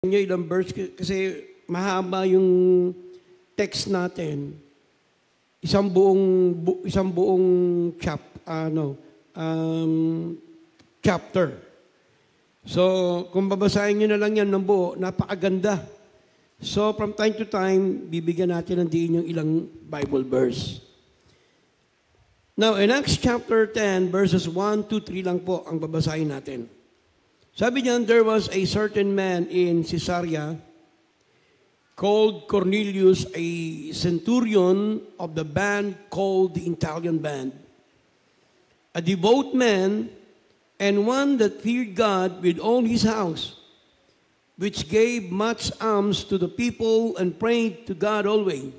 Nyo ilang verse kasi mahaba yung text natin. Isang buong chapter. So, kung babasahin nyo na lang yan ng buo, napakaganda. So, from time to time, bibigyan natin ng diin yung ilang Bible verse. Now, in Acts chapter 10, verses 1, 2, 3 lang po ang babasahin natin. Sabi niyan, there was a certain man in Caesarea called Cornelius, a centurion of the band called the Italian band, a devout man, and one that feared God with all his house, which gave much alms to the people and prayed to God always.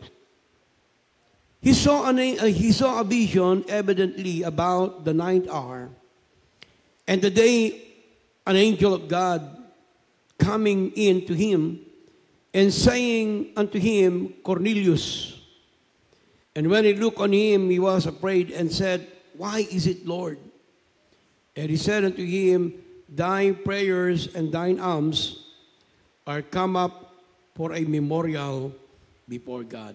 He saw a vision evidently about the ninth hour, and the day an angel of God coming in to him and saying unto him, Cornelius. And when he looked on him, he was afraid and said, Why is it, Lord? And he said unto him, Thy prayers and thine alms are come up for a memorial before God.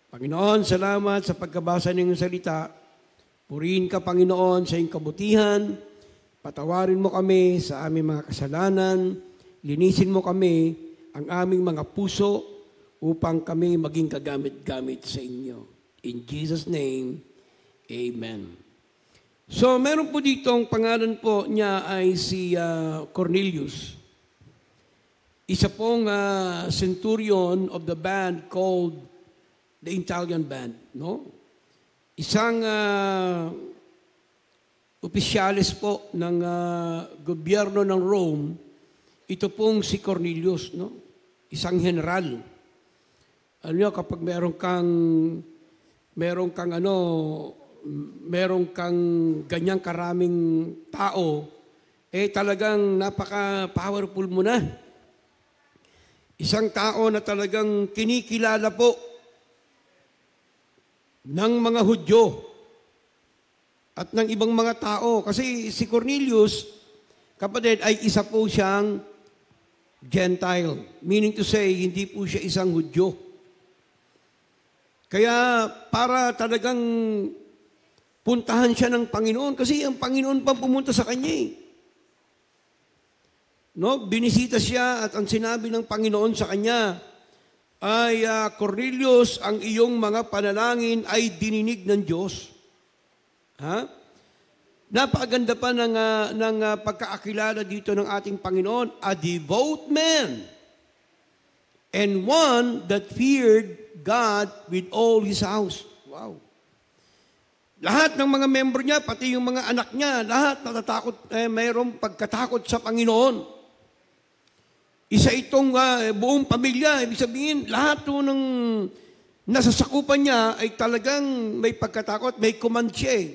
Panginoon, salamat sa pagkabasa ng salita. Purihin ka, Panginoon, sa iyong kabutihan. Patawarin mo kami sa aming mga kasalanan. Linisin mo kami ang aming mga puso upang kami maging kagamit-gamit sa inyo. In Jesus' name, Amen. So, meron po dito, ang pangalan po niya ay si Cornelius. Isa pong centurion of the band called the Italian band. No? Isang opisyalis po ng gobyerno ng Rome, ito pong si Cornelius, no? Isang general. Ano nyo, kapag meron kang ganyang karaming tao, talagang napaka-powerful mo na. Isang tao na talagang kinikilala po ng mga Hudyo at ng ibang mga tao. Kasi si Cornelius, kapatid, ay isa po siyang Gentile. Meaning to say, hindi po siya isang Hudyo. Kaya para talagang puntahan siya ng Panginoon, kasi ang Panginoon pa pumunta sa kanya eh. No? Binisita siya at ang sinabi ng Panginoon sa kanya ay, Cornelius, ang iyong mga panalangin ay dininig ng Diyos. Ha? Napakaganda pa ng pagkaakilala dito ng ating Panginoon, a devout man and one that feared God with all his house. Wow. Lahat ng mga member niya, pati yung mga anak niya, lahat natatakot, mayroong pagkatakot sa Panginoon. Isa itong buong pamilya, ibig sabihin, lahat ng nasasakupan niya ay talagang may pagkatakot, may command siya eh.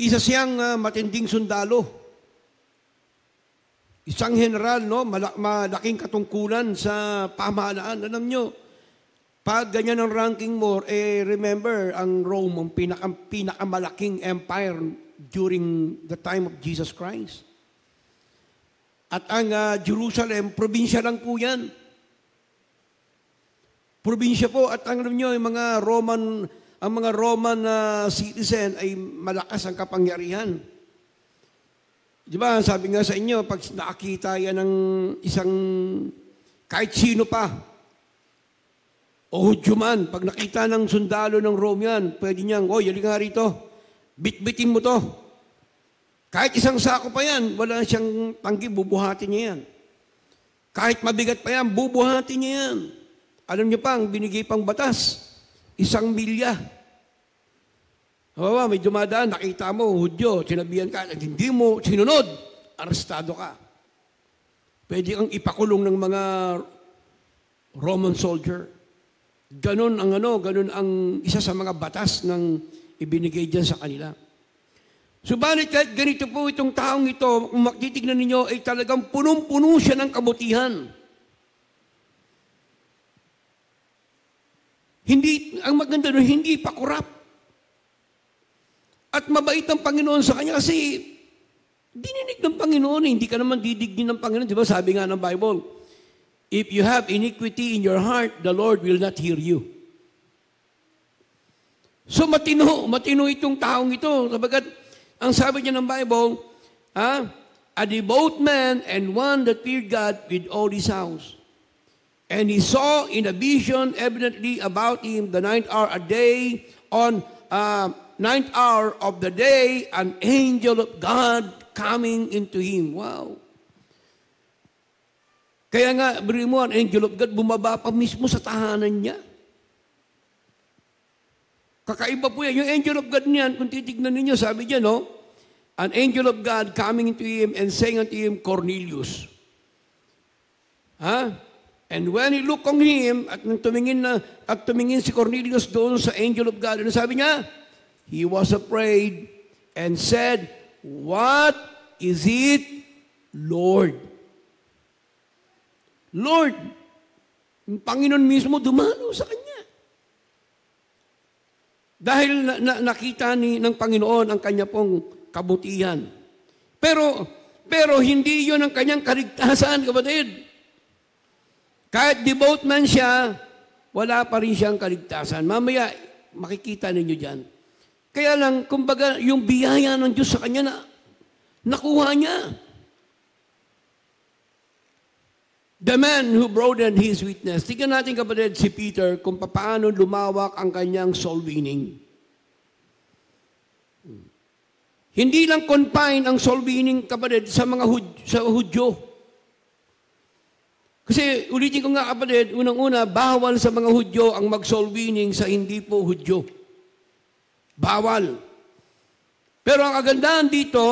Isa siyang matinding sundalo. Isang general, no? Malaking katungkulan sa pamahalaan. Alam nyo, pag ganyan ang ranking mo, remember, ang Rome, ang pinakamalaking empire during the time of Jesus Christ. At ang Jerusalem, probinsya lang po yan. Probinsya po, at ang alam nyo, ang mga Roman citizen ay malakas ang kapangyarihan. Di ba, sabi nga sa inyo, pag nakakita yan ng isang, kahit sino pa, o Hudyo man, pag nakita ng sundalo ng Rome yan, pwede niyang, yali nga rito, bitbitin mo to. Kahit isang sako pa yan, wala siyang tanggi, bubuhatin niya yan. Kahit mabigat pa yan, bubuhatin niya yan. Alam niyo pa, ang binigay pang batas, 1 milya. May dumadaan, nakita mo, Hudyo, sinabihan ka, at hindi mo sinunod, arestado ka. Pwede kang ipakulong ng mga Roman soldier. Ganon ang isa sa mga batas ng ibinigay dyan sa kanila. Subalit kahit ganito po itong taong ito, kung makitignan ninyo, ay talagang punong-puno siya ng kabutihan. Ang maganda doon, hindi pa korap. At mabait ang Panginoon sa kanya kasi Dininig ng Panginoon, hindi ka naman didigin ng Panginoon. Di ba sabi nga ng Bible, if you have iniquity in your heart, the Lord will not hear you. So matino itong taong ito. Sabagat, ang sabi niya ng Bible, a devout man and one that feared God with all his house. And he saw in a vision evidently about him the ninth hour a day, on ninth hour of the day, an angel of God coming into him. Wow. Kaya nga, beri mo, an angel of God bumaba pa mismo sa tahanan niya. Kakaiba po yan. Yung angel of God niyan, kung titignan ninyo, sabi niya, no? An angel of God coming into him and saying unto him, Cornelius. And when he looked on him, at tumingin si Cornelius doon sa angel of God, ano sabi niya? He was afraid and said, what is it, Lord? Lord, yung Panginoon mismo dumalo sa kanya. Dahil nakita ng Panginoon ang kanya pong kabutihan. Pero hindi yun ang kanyang kaligtasan, kapatid. Kahit devout man siya, wala pa rin siyang kaligtasan. Mamaya, makikita ninyo dyan. Kaya lang, kumbaga, yung biyaya ng Diyos sa kanya nakuha niya. The man who broadened his witness. Tingnan natin, kapatid, si Peter kung paano lumawak ang kanyang soul winning. Hindi lang confine ang soul winning, kapatid, sa mga Hudyo. Kasi ulitin ko nga, kapatid, unang-una, bawal sa mga Hudyo ang mag-soul winning sa hindi po Hudyo. Bawal. Pero ang kagandahan dito,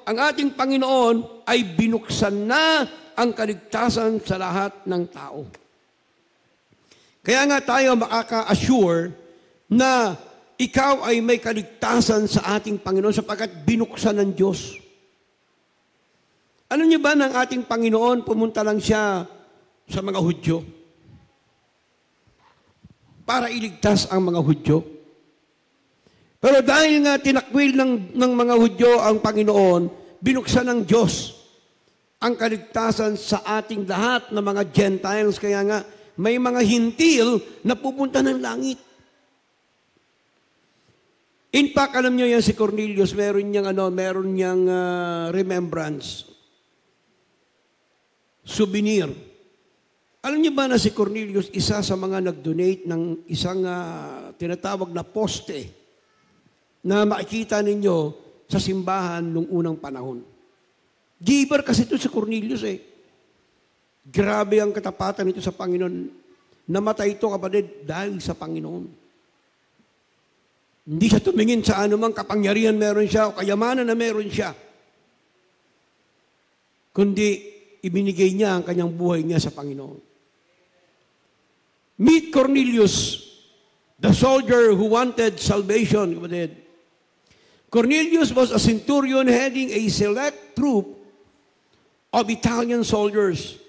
ang ating Panginoon ay binuksan na ang kaligtasan sa lahat ng tao. Kaya nga tayo makaka-assure na ikaw ay may kaligtasan sa ating Panginoon sapagkat binuksan ng Diyos. Alam niyo ba ng ating Panginoon, pumunta lang siya sa mga Hudyo para iligtas ang mga Hudyo? Pero dahil nga tinakwil ng mga Hudyo ang Panginoon, binuksan ng Diyos ang kaligtasan sa ating lahat ng mga Gentiles. Kaya nga, may mga hintil na pupunta ng langit. In fact, alam niyo yan si Cornelius, meron niyang remembrance. Souvenir. Alam niyo ba na si Cornelius, isa sa mga nag-donate ng isang tinatawag na poste na makikita ninyo sa simbahan nung unang panahon. Giver kasi ito si Cornelius eh. Grabe ang katapatan nito sa Panginoon. Namatay ito, kapatid, dahil sa Panginoon. Hindi siya tumingin sa anumang kapangyarihan meron siya o kayamanan na meron siya. Kundi ibinigay niya ang kanyang buhay niya sa Panginoon. Meet Cornelius, the soldier who wanted salvation, kapatid. Cornelius was a centurion heading a select troop of Italian soldiers.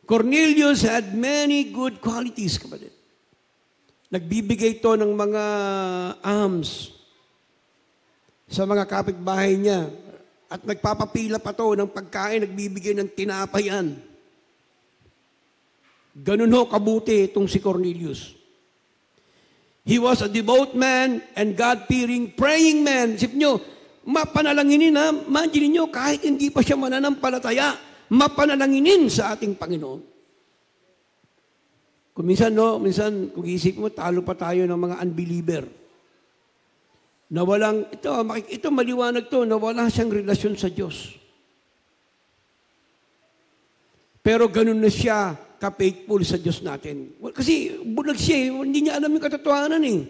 Cornelius had many good qualities, kapatid. Nagbibigay ito ng mga alms sa mga kapitbahay niya. At nagpapapila pa ito ng pagkain, nagbibigay ng tinapayan. Ganun ho kabuti itong si Cornelius. He was a devout man and God-fearing, praying man. Isip nyo, mapanalanginin na, imagine nyo, kahit hindi pa siya mananampalataya, mapanalanginin sa ating Panginoon. Kung minsan kung isip mo, talo pa tayo ng mga unbeliever. Na walang, ito maliwanag to, na wala siyang relasyon sa Diyos. Pero ganun na siya ka-faithful sa Diyos natin. Kasi bulag siya, hindi niya alam yung katotohanan eh.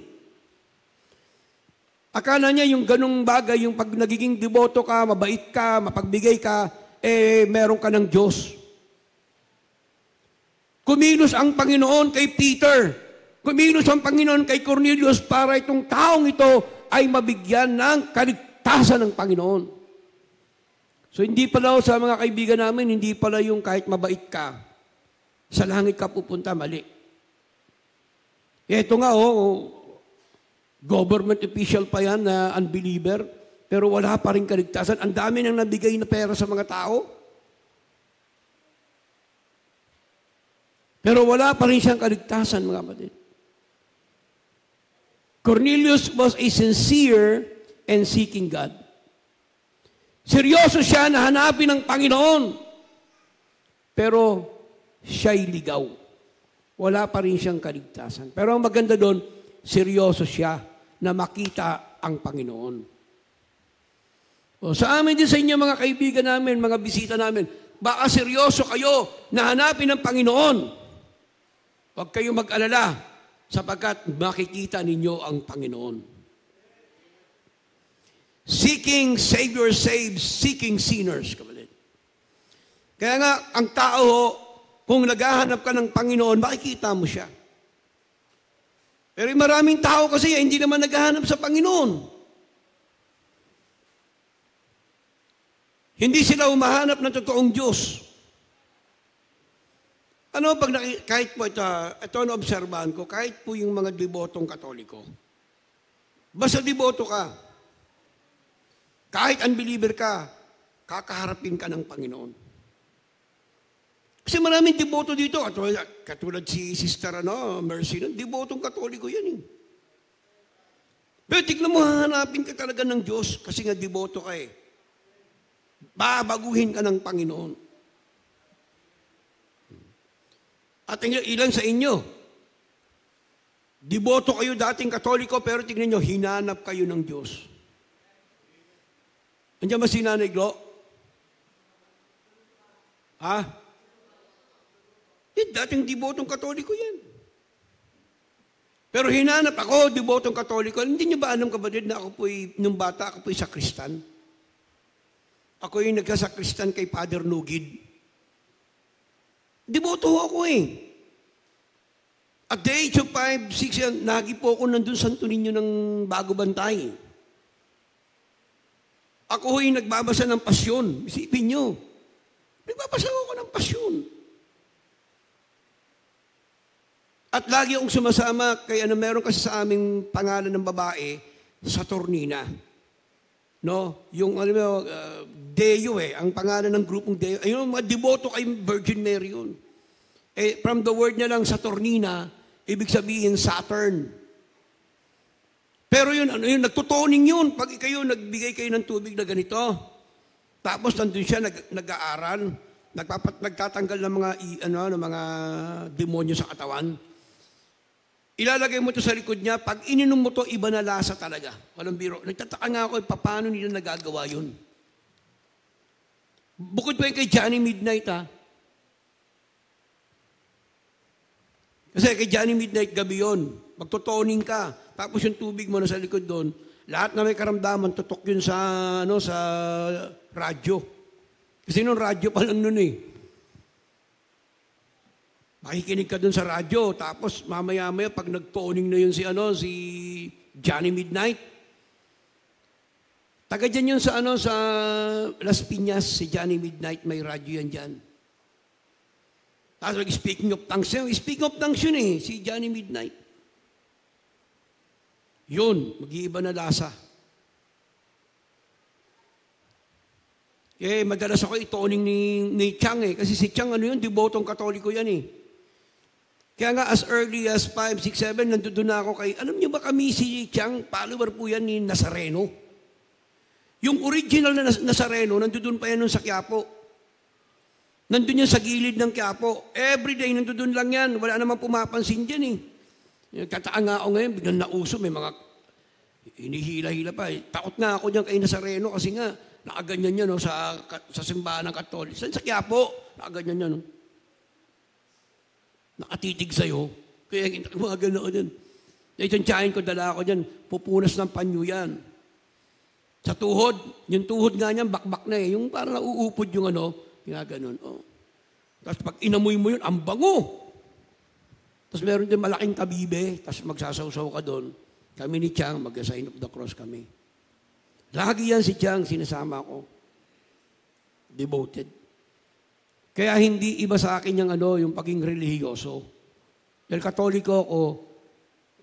Akala niya yung ganung bagay, yung pag nagiging deboto ka, mabait ka, mapagbigay ka, meron ka ng Diyos. Kumilos ang Panginoon kay Peter. Kumilos ang Panginoon kay Cornelius para itong taong ito ay mabigyan ng kaligtasan ng Panginoon. So hindi pala sa mga kaibigan namin, hindi pala yung kahit mabait ka, sa langit ka pupunta, mali. Ito nga, government official pa yan na unbeliever, pero wala pa rin kaligtasan. Ang dami nang nabigay na pera sa mga tao, pero wala pa rin siyang kaligtasan, mga kapatid. Cornelius was a sincere and seeking God. Seryoso siya na hanapin ang Panginoon, pero siya'y ligaw. Wala pa rin siyang kaligtasan. Pero ang maganda doon, seryoso siya na makita ang Panginoon. O, sa amin din sa inyo, mga kaibigan namin, mga bisita namin, baka seryoso kayo na hanapin ang Panginoon. Huwag kayong mag-alala sapagkat makikita ninyo ang Panginoon. Seeking Savior saves, seeking sinners, kapatid. Kaya nga, ang tao, kung naghahanap ka ng Panginoon, makikita mo siya. Pero maraming tao kasi hindi naman naghahanap sa Panginoon. Hindi sila umahanap ng totoong Diyos. Ano, kahit po ito ang obserbahan ko, kahit po yung mga debotong Katoliko, basta deboto ka, kahit unbeliever ka, kakaharapin ka ng Panginoon. Kasi maraming deboto dito, katulad si Sister Mercy, debotong Katoliko yan eh. Pero tignan mo, hahanapin ka talaga ng Diyos kasi nga deboto ka eh. Babaguhin ka ng Panginoon. At ilan sa inyo, deboto kayo dating Katoliko, pero tignan nyo, hinanap kayo ng Diyos. Andiyan ba si Nanay Glo? Ha? Dating debotong Katoliko yan. Pero hinanap ako, debotong Katoliko. Hindi nyo ba alam, kapatid, na ako po'y, nung bata, ako po'y sakristan? Ako yung nagkasakristan kay Father Nugid. Deboto ako eh. At the age of 5, 6 yan, nagi po ako nandun Santo Niño ng Bago Bantay. Ako yung nagbabasa ng pasyon. Isipin nyo. Nagbabasa ako ng pasyon. At lagi akong sumasama, kaya meron kasi sa aming pangalan ng babae, Saturnina. No? Yung Deo ang pangalan ng grupong Deo. Ayun, mga deboto kay Virgin Mary yun. From the word niya lang, Saturnina, ibig sabihin Saturn. Pero yun, nagtutoning yun. Pag kayo, nagbigay kayo ng tubig na ganito, tapos nandun siya, nag-aaral, nagtatanggal ng mga demonyo sa katawan. Ilalagay mo ito sa likod niya, pag ininom mo ito, iba na lasa talaga. Walang biro. Nagtataka nga ako, paano nila nagagawa yun? Bukod pa yung kay Johnny Midnight, ha? Kasi kay Johnny Midnight, gabi yun. Magtotoning ka. Tapos yung tubig mo na sa likod doon, lahat na may karamdaman, tutok yun sa radyo. Kasi nung radyo pa lang nun eh. Makikinig ka dun sa radyo, tapos mamaya-maya pag nag-toning na yun si Johnny Midnight. Taga dyan yun sa Las Piñas, si Johnny Midnight, may radyo yan dyan. Tapos speaking of tongues yun eh, si Johnny Midnight. Yun, mag-iiba na lasa. Madalas ako itoning ni Chang eh, kasi si Chang debotong Katoliko yan eh. Kaya nga as early as 5, 6, 7, nandun na ako kay, alam niyo ba kami si Chang, follower po yan ni Nazareno. Yung original na Nazareno, nandun pa yan sa Quiapo. Nandun yan sa gilid ng Quiapo. Everyday, nandun lang yan. Wala namang pumapansin dyan eh. Kataan nga ako ngayon, biglang nauso, may mga hinihila-hila pa eh. Takot nga ako dyan kay Nazareno kasi nga, nakaganyan yan sa simbahan ng Katolik. Sa Quiapo, nakaganyan yan. Nakatitig sa'yo. Kaya mga gano'n dyan. Itong tiyahin ko, dala ako dyan, pupunas ng panyo yan. Sa tuhod, yung tuhod nga niyan, bakbak na eh. Yung parang nauupod yung pinaganon. Oh. Tapos pag inamoy mo yun, ang bango. Tapos meron din malaking kabibe, tapos magsasawsaw ka doon. Kami ni Chang, mag-sign of the cross kami. Lagi yan si Chang, sinasama ko. Devoted. Kaya hindi iba sa akin yung pagiging relihiyoso. Dahil Katoliko ako,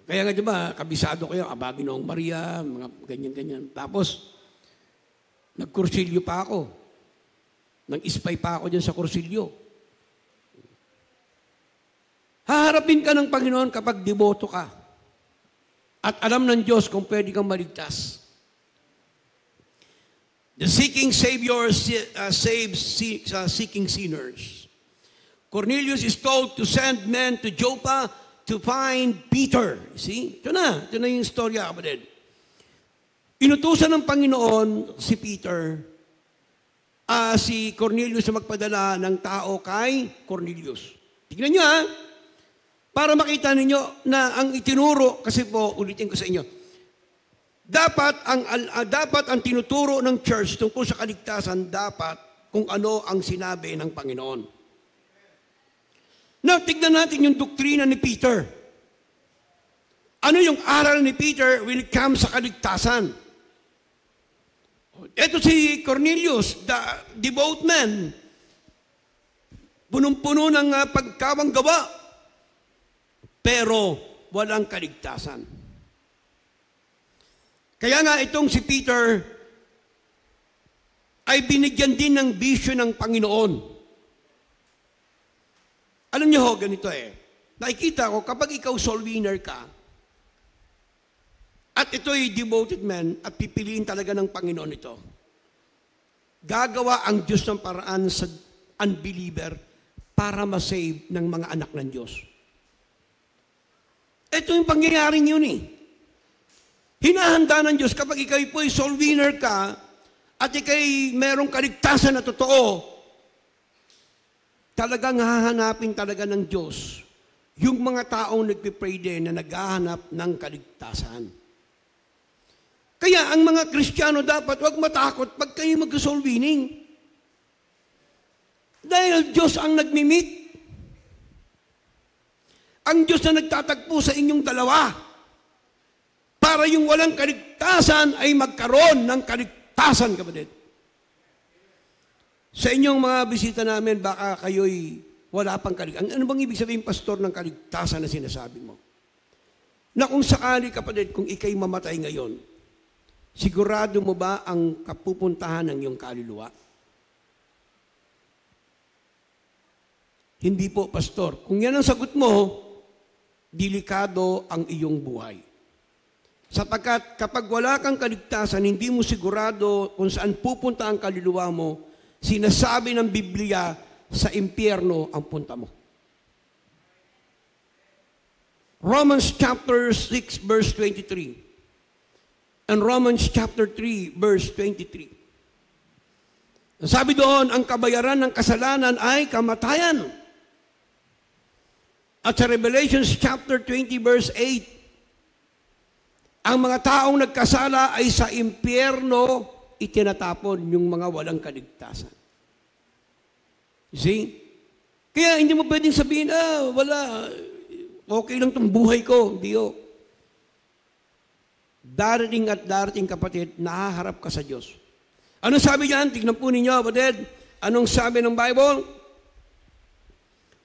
kaya nga diba, kabisado ko yung Abaginoong Maria, mga ganyan-ganyan. Tapos, Nagkursilyo pa ako. Nag-ispay pa ako dyan sa kursilyo. Haharapin ka ng Panginoon kapag deboto ka. At alam ng Diyos kung pwede kang maligtas. The seeking Savior saves seeking sinners. Cornelius is told to send men to Joppa to find Peter. See? Ito na yung istorya, kapatid. Inutusan ng Panginoon si Peter, si Cornelius na magpadala ng tao kay Cornelius. Tignan nyo para makita ninyo na ang itinuro, kasi po, ulitin ko sa inyo, dapat ang tinuturo ng church tungkol sa kaligtasan, dapat kung ano ang sinabi ng Panginoon. Now, tignan natin yung doktrina ni Peter. Ano yung aral ni Peter when it comes sa kaligtasan? Ito si Cornelius, the devout man, punong-puno ng pagkawang gawa, pero walang kaligtasan. Kaya nga itong si Peter ay binigyan din ng bisyo ng Panginoon. Alam niyo ho, ganito nakikita ko, kapag ikaw soul winner ka, at ito'y devoted man, at pipiliin talaga ng Panginoon ito, gagawa ang Diyos ng paraan sa unbeliever para masave ng mga anak ng Diyos. Ito yung pangyayaring yun Hinahanda ng Diyos kapag ikaw'y po'y soul winner ka at ikaw'y merong kaligtasan na totoo, talagang hahanapin talaga ng Diyos yung mga taong nagpipray din na naghahanap ng kaligtasan. Kaya ang mga Kristiyano dapat huwag matakot pag kayo mag-soul winning. Dahil Diyos ang nagmimit. Ang Diyos na nagtatagpo sa inyong dalawa para yung walang kaligtasan ay magkaroon ng kaligtasan, kapatid. Sa inyong mga bisita namin, baka kayo'y wala pang kaligtasan. Ano bang ibig sabihin, pastor, ng kaligtasan na sinasabi mo? Na kung sakali, kapatid, kung ikay mamatay ngayon, sigurado mo ba ang kapupuntahan ng iyong kaluluwa? Hindi po, pastor. Kung yan ang sagot mo, delikado ang iyong buhay. Sapagkat kapag wala kang kaligtasan, hindi mo sigurado kung saan pupunta ang kaluluwa mo, sinasabi ng Biblia, sa impyerno ang punta mo. Romans chapter 6 verse 23 and Romans chapter 3 verse 23. Sabi doon, ang kabayaran ng kasalanan ay kamatayan. At sa Revelation chapter 20 verse 8, ang mga taong nagkasala ay sa impyerno itinatapon, yung mga walang kaligtasan. You see? Kaya hindi mo pwedeng sabihin, wala, okay lang itong buhay ko. Hindi o. Darating at darating, kapatid, nahaharap ka sa Diyos. Anong sabi diyan? Tignan po ninyo, kapatid. Anong sabi ng Bible?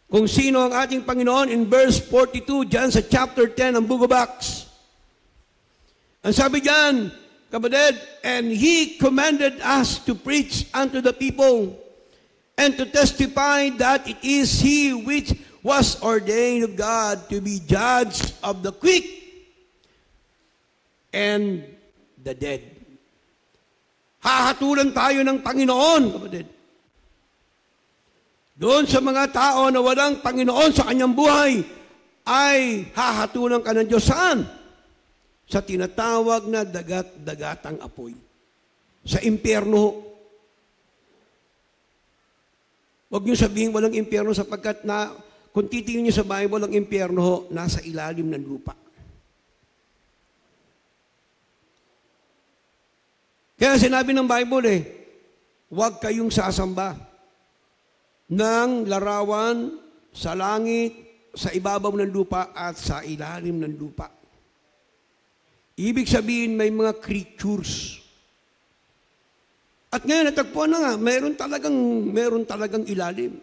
Kung sino ang ating Panginoon, in verse 42, diyan sa chapter 10 ng Book of Acts. Ang sabi diyan, kapatid, and He commanded us to preach unto the people and to testify that it is He which was ordained of God to be judge of the quick and the dead. Hahatulan tayo ng Panginoon, kapatid. Doon sa mga tao na walang Panginoon sa kanyang buhay, ay hahatulan ka ng Diyos. Saan? Sa tinatawag na dagat-dagatang apoy. Sa impyerno. Huwag niyo sabihin walang impyerno sapagkat kung titingin niyo sa Bible, ang impyerno nasa ilalim ng lupa. Kaya sinabi ng Bible huwag kayong sasamba ng larawan sa langit, sa ibabaw ng lupa at sa ilalim ng lupa. Ibig sabihin, may mga creatures. At ngayon, natagpuan na nga, meron talagang ilalim.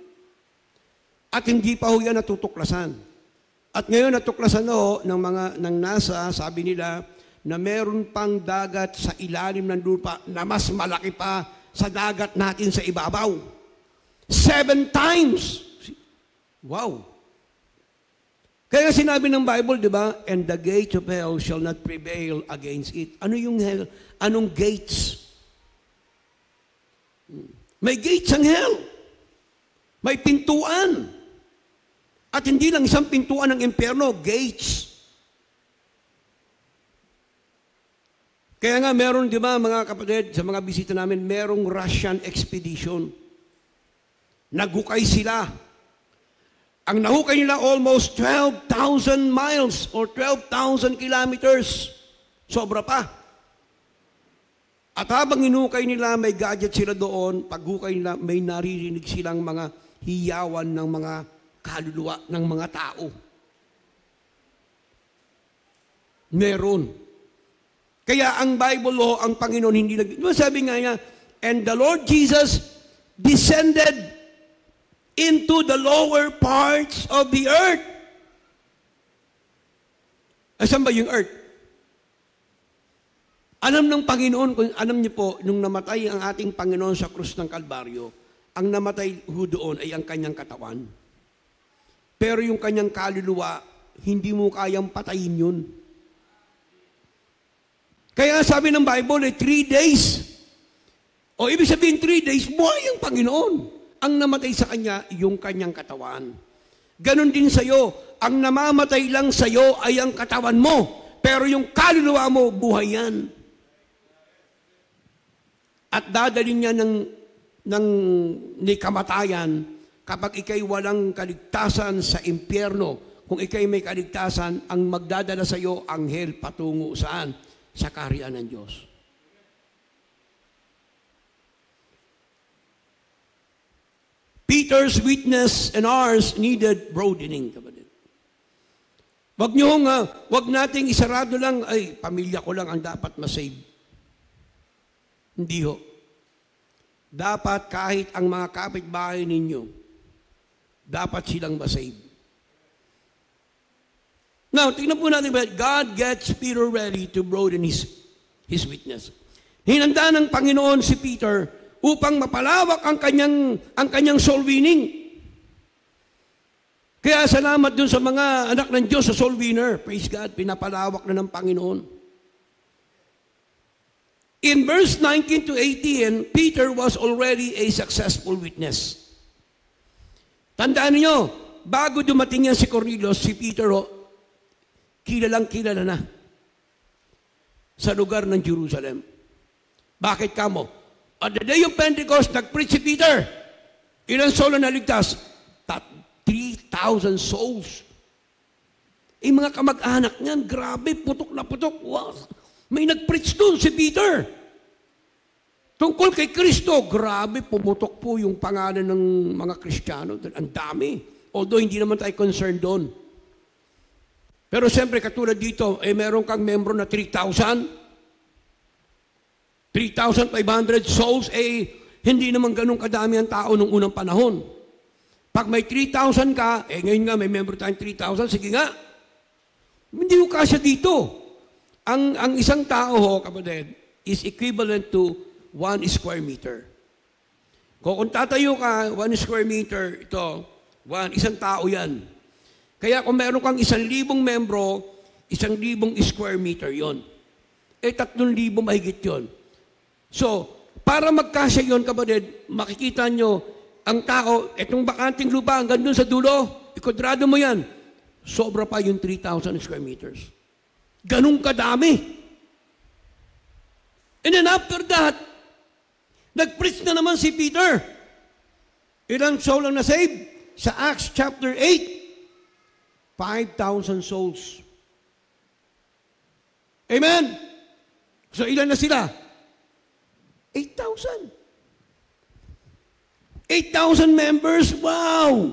At hindi pa ho yan natutuklasan. At ngayon, natuklasan ng NASA, sabi nila, na meron pang dagat sa ilalim ng lupa na mas malaki pa sa dagat natin sa ibabaw. 7 times. Wow. Kaya sinabi ng Bible, di ba? And the gates of hell shall not prevail against it. Ano yung hell? Anong gates? May gates ang hell. May pintuan. At hindi lang isang pintuan ng impyerno, gates. Kaya nga meron, di ba, mga kapatid, sa mga bisita namin, merong Russian expedition. Naghukay sila. Ang nahukay nila almost 12,000 miles or 12,000 kilometers. Sobra pa. At habang inukay nila, may gadget sila doon. Paghukay nila, may naririnig silang mga hiyawan ng mga kaluluwa ng mga tao. Meron. Kaya ang Bible law, ang Panginoon hindi sabi nga niya, and the Lord Jesus descended into the lower parts of the earth. Asan ba yung earth? Alam ng Panginoon, alam niyo po, nung namatay ang ating Panginoon sa krus ng Kalbaryo, ang namatay ho doon ay ang kanyang katawan. Pero yung kanyang kaluluwa, hindi mo kayang patayin yun. Kaya sabi ng Bible, 3 days. O ibig sabihin 3 days, buhay ang Panginoon. Ang namatay sa kanya, yung kanyang katawan. Ganon din sa iyo, ang namamatay lang sa iyo ay ang katawan mo. Pero yung kaluluwa mo, buhay yan. At dadalhin niya ni kamatayan kapag ikay walang kaligtasan sa impyerno. Kung ikay may kaligtasan, ang magdadala sa iyo, anghel patungo saan? Sa kaharian ng Diyos. Peter's witness and ours needed broadening, kapatid. Wag nating isarado lang, ay, pamilya ko lang ang dapat masave. Hindi ho. Dapat kahit ang mga kapitbahay ninyo, dapat silang masave. Now, tingnan po natin, God gets Peter ready to broaden his witness. Hinanda ng Panginoon si Peter upang mapalawak ang kanyang soul winning. Kaya salamat dun sa mga anak ng Diyos sa soul winner. Praise God, pinapalawak na ng Panginoon. In verse 19 to 18, Peter was already a successful witness. Tandaan niyo, bago dumating yan si Cornelius, si Peter, kilala na sa lugar ng Jerusalem. Bakit kamo? On the day of Pentecost, nag-preach si Peter. Ilang soul na naligtas? 3,000 souls. Mga kamag-anak niyan, grabe, putok na putok. Wow. May nag-preach doon si Peter. Tungkol kay Kristo, grabe, pumutok po yung pangalan ng mga Kristiyano. Ang dami. Although hindi naman tayo concerned doon. Pero siyempre, katulad dito, meron kang membro na 3,000. 3,500 souls, hindi naman ganun kadami ang tao nung unang panahon. Pag may 3,000 ka, ngayon nga may member tayong 3,000, sige nga. Hindi ko kasya dito. Ang isang tao ho, kapatid, is equivalent to 1 square meter. Kung tatayo ka, 1 square meter, isang tao yan. Kaya kung meron kang 1,000 membro, 1,000 square meter yon. 3,000 mahigit yon. So, para magkasya yon, kapatid, makikita nyo, ang tao, itong bakanting lupa, hanggang doon sa dulo, ikodrado mo yan, sobra pa yung 3,000 square meters. Ganun kadami. And then after that, nag-preach na naman si Peter. Ilang soul ang na-save? Sa Acts chapter 8, 5,000 souls. Amen? So, ilan na sila? 8,000. 8,000 members, wow!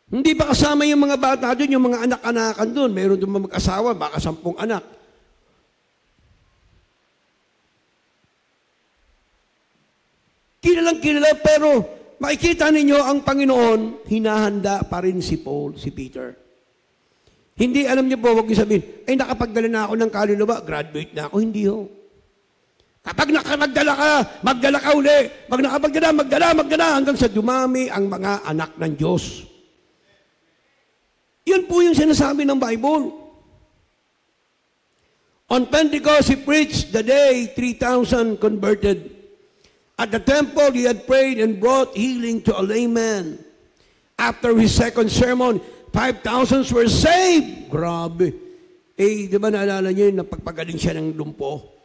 Hindi ba kasama yung mga bata doon, yung mga anak-anakan doon? Meron doon mag-asawa, baka 10 anak. Kilala, pero makikita ninyo ang Panginoon, hinahanda pa rin si Peter. Hindi, alam niyo po, huwag niyo sabihin, ay nakapagdala na ako ng kaluluwa, graduate na ako. Hindi ho. Kapag magdala ka uli. Pag magdala, hanggang sa dumami ang mga anak ng Diyos. Yan po yung sinasabi ng Bible. On Pentecost, he preached the day 3,000 converted. At the temple, he had prayed and brought healing to a layman. After his second sermon, 5,000 were saved. Grabe. Eh, di ba naalala niyo yung napagpagaling siya ng lumpo?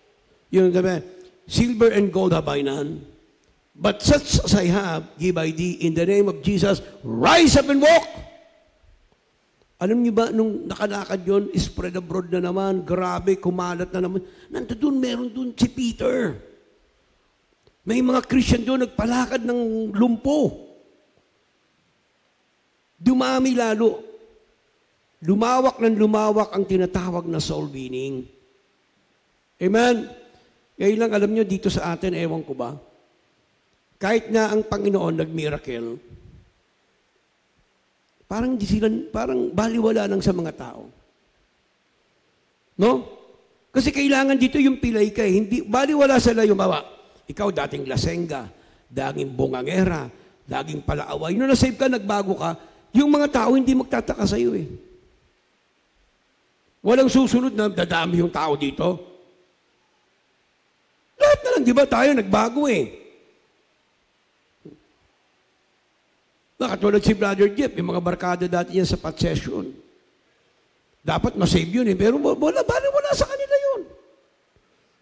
Yung sabi, silver and gold have I none. But such as I have, give I thee, in the name of Jesus, rise up and walk. Alam niyo ba, nung nakalakad yun, spread abroad na naman, grabe, kumalat na naman. Nandoon, meron doon si Peter. May mga Christian doon, nagpalakad ng lumpo. Dumami lalo. Lumawak ng lumawak ang tinatawag na soul winning. Amen? Ngayon lang, alam nyo, dito sa atin, ewan ko ba, kahit na ang Panginoon nag-miracle, parang baliwala lang sa mga tao. No? Kasi kailangan dito yung pilay ka. Hindi, baliwala sila yung bawa. Ikaw dating lasengga, dating bungangera, dating palaaway. Nung nasave ka, nagbago ka, yung mga tao hindi magtataka sa iyo eh. Walang susunod na dadami yung tao dito. Lahat na lang, di ba tayo nagbago eh. Katulad si Brother Jeff, yung mga barkada dati niya sa Pat Session. Dapat masave yun eh, pero wala sa kanila yun.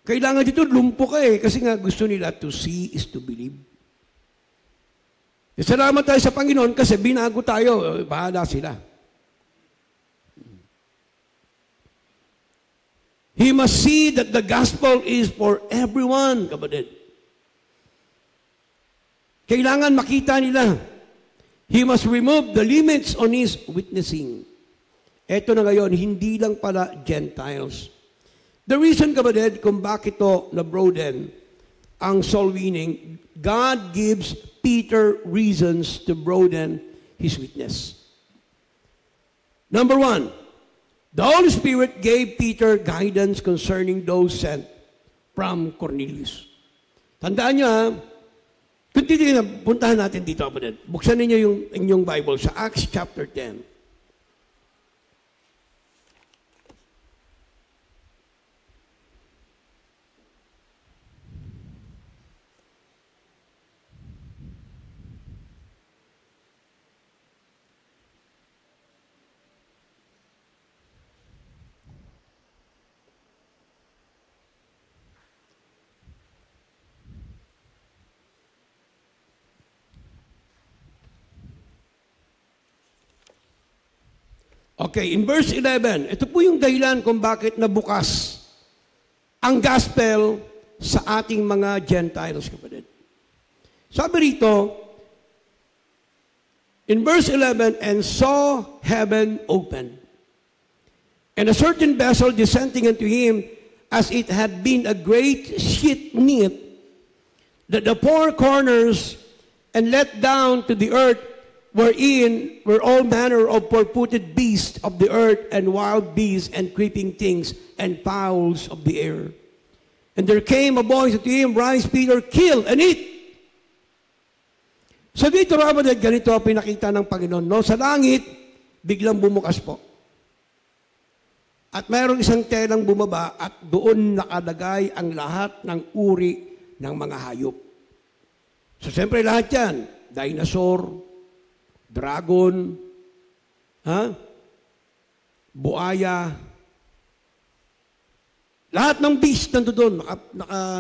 Kailangan dito, lumpo ka eh, kasi nga gusto nila to see is to believe. Salamat tayo sa Panginoon kasi binago tayo, bahala sila. He must see that the gospel is for everyone, kapatid. Kailangan makita nila. He must remove the limits on his witnessing. Ito na ngayon, hindi lang pala Gentiles. The reason, kapatid, kung bakit ito na-broaden ang soul winning, God gives Peter reasons to broaden his witness. Number one, the Holy Spirit gave Peter guidance concerning those sent from Cornelius. Tandaan nyo ha, kung titignan, puntahan natin dito, kapatid. Buksan ninyo yung inyong Bible sa Acts chapter 10. Okay, in verse 11, ito po yung dahilan kung bakit nabukas ang gospel sa ating mga Gentiles, kapatid. Sabi rito, in verse 11, and saw heaven open, and a certain vessel descending unto him, as it had been a great sheet knit, that the four corners and let down to the earth, wherein were all manner of four-footed beasts of the earth, and wild beasts, and creeping things, and fowls of the air. And there came a voice unto him, Rise, Peter, kill and eat. So dito, kapatid, ganito pinakita ng Panginoon. No? Sa langit, biglang bumukas po. At mayroong isang telang bumaba, at doon nakalagay ang lahat ng uri ng mga hayop. So siyempre lahat yan, dinosaur, dragon, buaya, lahat ng beast nandoon,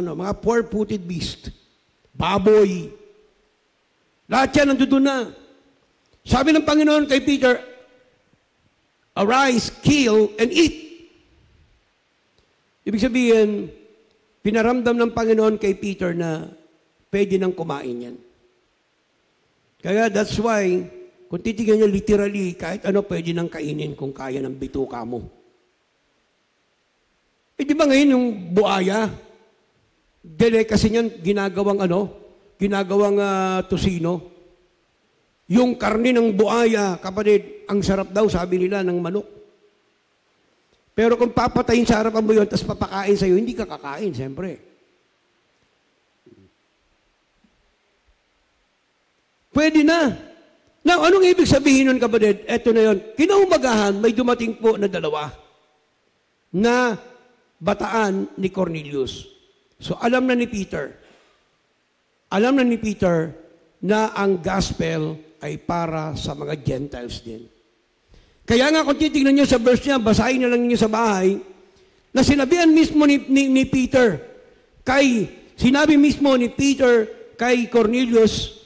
mga four-footed beast, baboy, lahat yan nandoon na. Sabi ng Panginoon kay Peter, arise, kill, and eat. Ibig sabihin, pinaramdam ng Panginoon kay Peter na pwede nang kumain yan. Kaya that's why, kung titignan niyo literally, kahit ano pwede nang kainin kung kaya ng bituka mo. Eh di ba ngayon yung buaya, delicacy niyan, ginagawang tosino. Yung karne ng buaya, kapatid, ang sarap daw, sabi nila, ng manok. Pero kung papatayin sa harapan mo yun, tapos papakain sa'yo, hindi ka kakain, siyempre. Pwede na. Now, anong ibig sabihin nun, kapatid? Eto na yun. Kinaumagahan, may dumating po na dalawa na bataan ni Cornelius. So, alam na ni Peter na ang gospel ay para sa mga Gentiles din. Kaya nga kung titignan niyo sa verse niya, basahin na lang niyo sa bahay, na sinabihan mismo ni Peter, sinabi mismo ni Peter kay Cornelius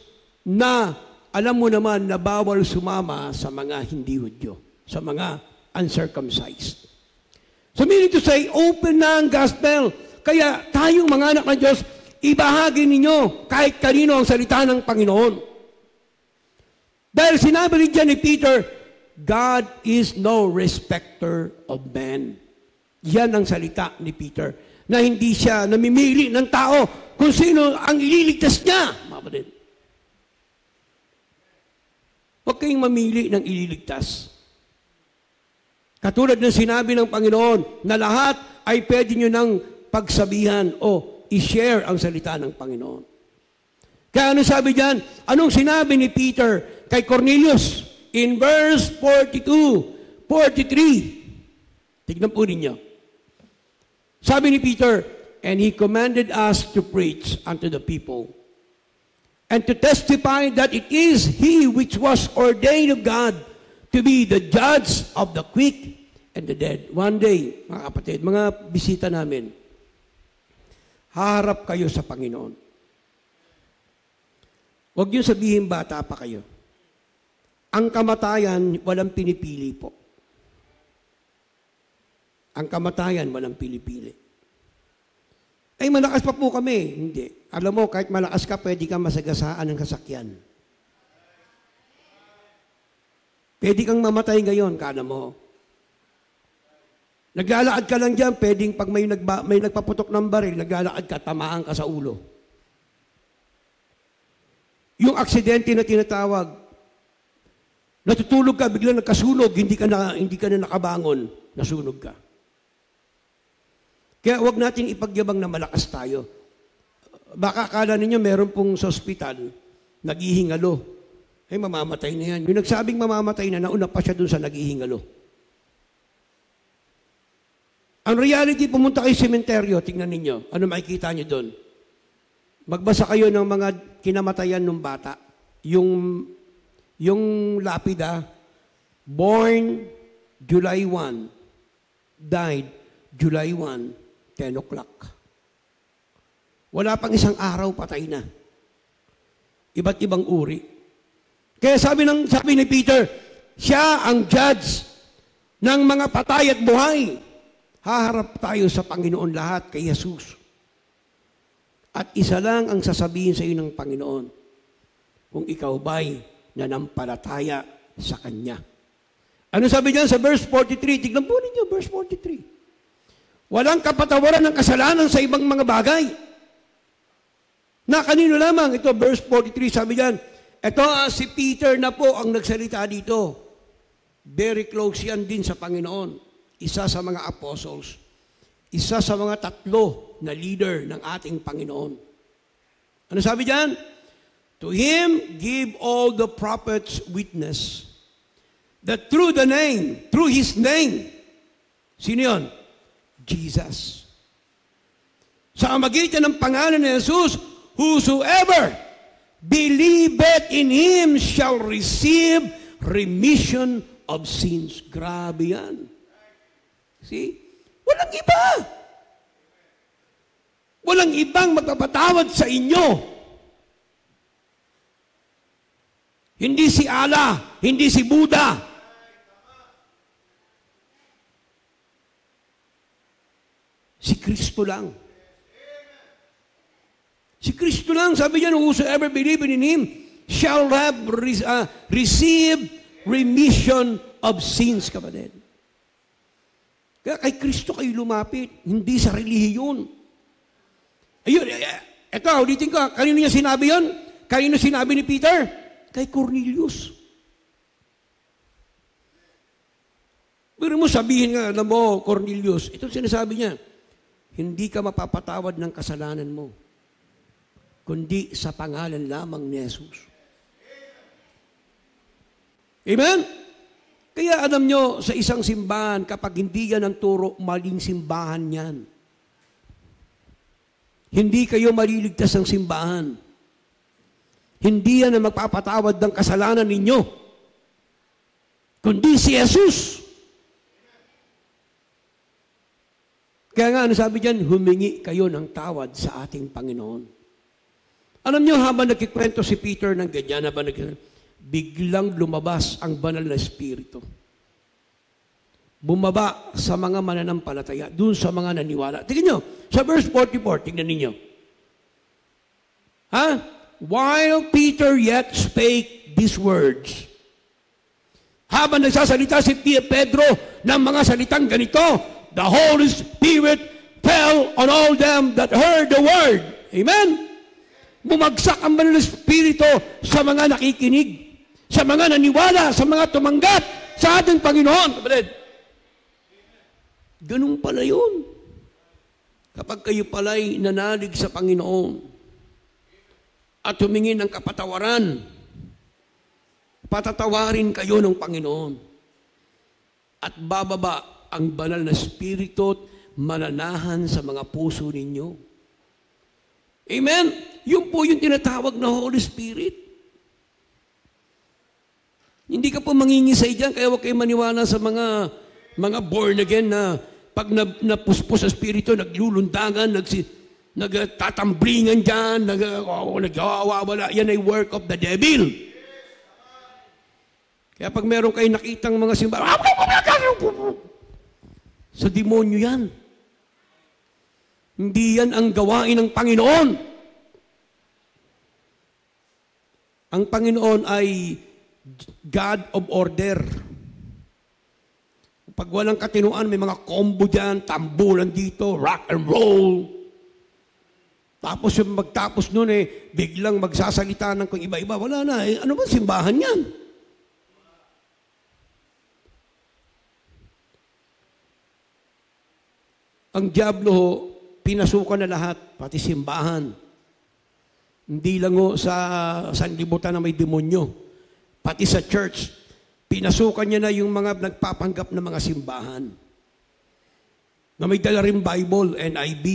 na alam mo naman na bawal sumama sa mga hindi Hudyo, sa mga uncircumcised. So meaning to say, open na ang gospel. Kaya tayong mga anak ng Diyos, ibahagi ninyo kahit kanino ang salita ng Panginoon. Dahil sinabi rin dyan ni Peter, God is no respecter of man. Yan ang salita ni Peter, na hindi siya namimili ng tao kung sino ang ililigtas niya. Mapatid. Huwag kayong mamili ng ililigtas. Katulad ng sinabi ng Panginoon, na lahat ay pwede nyo ng pagsabihan o i-share ang salita ng Panginoon. Kaya ano sabi diyan? Anong sinabi ni Peter kay Cornelius? In verse 42, 43, tignan po ninyo. Sabi ni Peter, and he commanded us to preach unto the people, and to testify that it is he which was ordained of God to be the judge of the quick and the dead. One day, mga kapatid, mga bisita namin, haharap kayo sa Panginoon. Huwag niyo sabihin bata pa kayo. Ang kamatayan, walang pinipili po. Ang kamatayan, walang pinipili. Ay, malakas pa po kami. Hindi. Alam mo, kahit malakas ka, pwede kang masagasaan ng kasakyan. Pwede kang mamatay ngayon, kana mo. Naglalakad ka lang dyan, pwedeng pag may nagpaputok ng baril, naglalakad ka, tamaan ka sa ulo. Yung aksidente na tinatawag, natutulog ka, biglang nagkasunog, hindi ka na nakabangon, nasunog ka. Kaya huwag natin ipagyabang na malakas tayo. Baka akala ninyo meron pong sa ospital, naghihingalo. Ay, mamamatay na yan. Yung nagsabing mamamatay na, nauna pa siya dun sa naghihingalo. Ang reality, pumunta kayo sa sementeryo, tingnan ninyo, ano makikita nyo doon? Magbasa kayo ng mga kinamatayan ng bata. Yung lapida, born July 1, died July 1, 10 o'clock. Wala pang isang araw, patay na. Iba't ibang uri. Kaya sabi ni Peter, siya ang judge ng mga patay at buhay. Haharap tayo sa Panginoon lahat kay Jesus. At isa lang ang sasabihin sa iyo ng Panginoon, kung ikaw ba'y nanampalataya sa Kanya. Ano sabi niyan sa verse 43? Tignan po ninyo, verse 43. Walang kapatawaran ng kasalanan sa ibang mga bagay. Na kanino lamang? Ito, verse 43, sabi diyan, ito si Peter na po ang nagsalita dito. Very close yan din sa Panginoon. Isa sa mga apostles. Isa sa mga 3 na leader ng ating Panginoon. Ano sabi diyan? To him give all the prophets witness that through his name, sino yun? Jesus. Sa magitan ng pangalan ni Jesus, whosoever believeth in him shall receive remission of sins. Grabe yan. See? Walang iba. Walang ibang magpapatawad sa inyo. Hindi si Allah, hindi si Buddha. Si Kristo lang. Si Kristo lang, sabi niya, whosoever believe in him shall have receive remission of sins, kapatid. Kaya kay Kristo kayo lumapit, hindi sa relihiyon. Ayun, eto, ulitin ko, kanino niya sinabi yun? Kanino sinabi ni Peter? Kay Cornelius. Pero mo sabihin nga, alam mo, Cornelius, ito sinasabi niya, hindi ka mapapatawad ng kasalanan mo, kundi sa pangalan lamang ni Jesus. Amen? Kaya alam nyo, sa isang simbahan, kapag hindi yan ang turo, maling simbahan yan. Hindi kayo maliligtas ng simbahan. Hindi yan ang magpapatawad ng kasalanan ninyo, kundi si Jesus. Kaya nga, ano sabi dyan? Humingi kayo ng tawad sa ating Panginoon. Alam nyo, habang nagkikwento si Peter ng ganyan, biglang lumabas ang banal na Espiritu. Bumaba sa mga mananampalataya, dun sa mga naniwala. Tingnan nyo, sa verse 44, tingnan ninyo. While Peter yet spake these words, habang nagsasalita si Pedro ng mga salitang ganito, the Holy Spirit fell on all them that heard the word. Amen? Bumagsak ang banal na Espiritu sa mga nakikinig, sa mga naniwala, sa mga tumanggap sa ating Panginoon. Kapatid, ganun pala yun. Kapag kayo pala'y nanalig sa Panginoon at humingi ng kapatawaran, patatawarin kayo ng Panginoon at bababa ang banal na Espiritu at mananahan sa mga puso ninyo. Amen? Yun po yung tinatawag na Holy Spirit. Hindi ka po mangingisay dyan, kaya huwag kayo maniwala sa mga born again na pag napuspos sa Espiritu, naglulundangan, nagtatamblingan dyan, nagawawala. Yan ay work of the devil. Kaya pag meron kayo nakitang mga simba, sa demonyo yan. Hindi yan ang gawain ng Panginoon. Ang Panginoon ay God of order. Pag walang katinuan, may mga combo dyan, tambulan dito, rock and roll. Tapos yung magtapos nun biglang magsasalita ng kung iba-iba. Wala na Ano ba simbahan yan? Ang diablo, pinasukan na lahat, pati simbahan. Hindi lang sa sanlibutan na may demonyo. Pati sa church, pinasukan niya na yung mga nagpapanggap na mga simbahan. Na may dala rin Bible, NIV.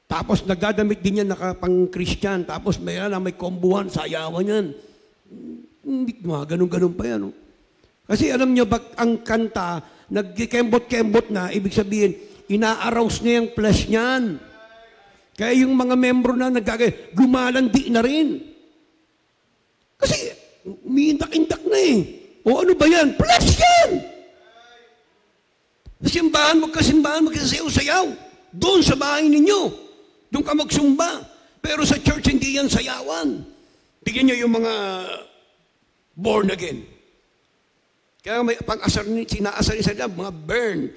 Tapos nagdadamit din yan nakapang-Christian. Tapos may kombuhan, sayawan yan. Hindi, ganun-ganun pa yan. Kasi alam niyo, ang kanta, nagkikembot-kembot na, ibig sabihin, ina-arouse niya yung flesh niyan. Kaya yung mga membro na gumalandi na rin. Kasi, umiindak-indak na O ano ba yan? Flesh yan! Simbahan, magkasayaw-sayaw. Doon sa bahay ninyo. Doon ka magsumba. Pero sa church, hindi yan sayawan. Tignan niyo yung mga born again. Kaya may pang-asar sinaasar sila, mga burn.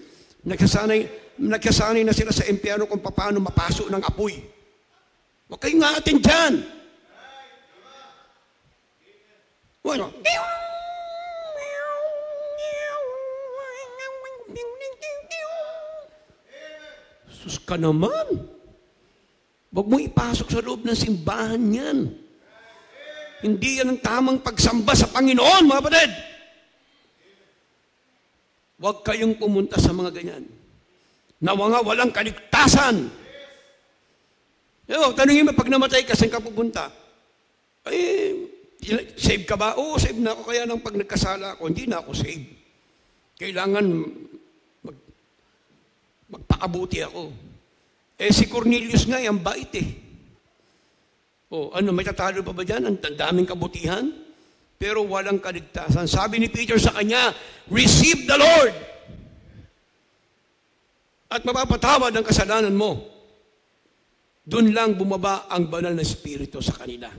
Nagsasanay na sila sa impyerno kung paano mapasok ng apoy. Huwag kayong atin dyan. Bueno. Sus ka naman. Huwag mo ipasok sa loob ng simbahan yan. Hindi yan ang tamang pagsamba sa Panginoon, mga kapatid. Huwag kayong pumunta sa mga ganyan. Na mga walang kaligtasan. Tanungin mo, pag namatay ka, saan ka pupunta? Save ka ba? Oo, save na ako. Kaya nang pag nagkasala ako, hindi na ako save. Kailangan magpakabuti ako. Si Cornelius nga, ang bait may tatalo pa ba dyan? Ang daming kabutihan? Pero walang kaligtasan. Sabi ni Peter sa kanya, receive the Lord. At mapapatawad ang kasalanan mo. Doon lang bumaba ang banal na Espiritu sa kanila.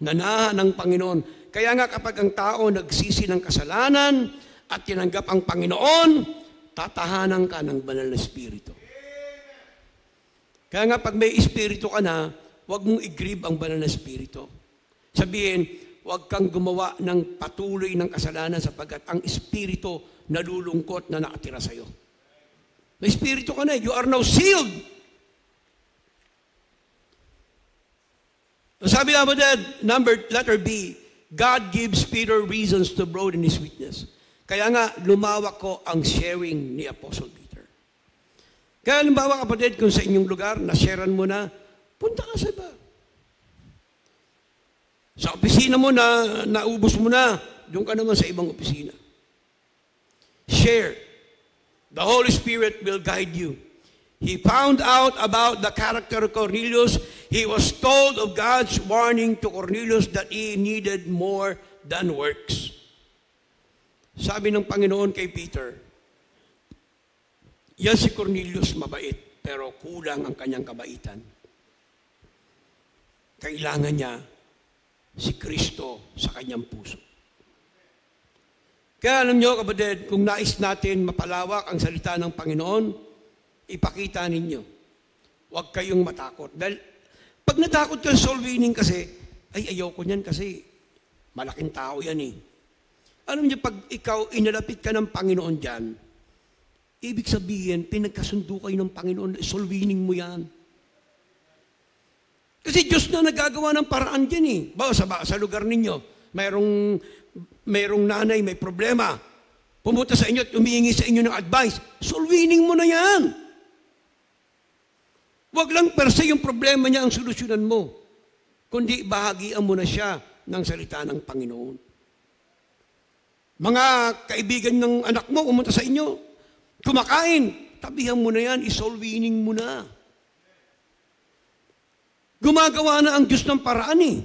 Nanahan ng Panginoon. Kaya nga kapag ang tao nagsisi ng kasalanan at tinanggap ang Panginoon, tatahanan ka ng banal na Espiritu. Kaya nga pag may Espiritu ka na, huwag mong i-grieve ang banal na Espiritu. Sabihin, huwag kang gumawa ng patuloy ng kasalanan sapagkat ang Espiritu nalulungkot na nakatira sa'yo. May Espiritu ka na, you are now sealed. Sabi nga mo dad, letter B, God gives Peter reasons to broaden his witness. Kaya nga, lumawak ko ang sharing ni Apostle Peter. Kaya halimbawa kapatid, kung sa inyong lugar, na-sharean mo na, punta ka sa iba. Sa opisina mo na naubos mo na, doon ka naman sa ibang opisina. Share. The Holy Spirit will guide you. He found out about the character of Cornelius. He was told of God's warning to Cornelius that he needed more than works. Sabi ng Panginoon kay Peter, yan si Cornelius mabait, pero kulang ang kanyang kabaitan. Kailangan niya si Kristo sa kanyang puso. Kaya alam nyo, kapatid, kung nais natin mapalawak ang salita ng Panginoon, ipakita ninyo. Huwag kayong matakot. Dahil pag natakot ka sa soul winning kasi, ay ayaw ko niyan kasi malaking tao yan eh. Alam niyo, pag ikaw inalapit ka ng Panginoon dyan, ibig sabihin, pinagkasundo kayo ng Panginoon, soul winning mo yan. Kasi Diyos na nagagawa ng paraan dyan eh. Bawa sa lugar ninyo, mayroong nanay, may problema. Pumunta sa inyo at humihingi sa inyo ng advice. Soul winning mo na yan. Huwag lang per se yung problema niya ang solusyonan mo. Kundi bahagian mo na siya ng salita ng Panginoon. Mga kaibigan ng anak mo, pumunta sa inyo, kumakain, tabihan mo na yan, i-soul winning mo na. Gumagawa na ang Diyos ng paraan eh.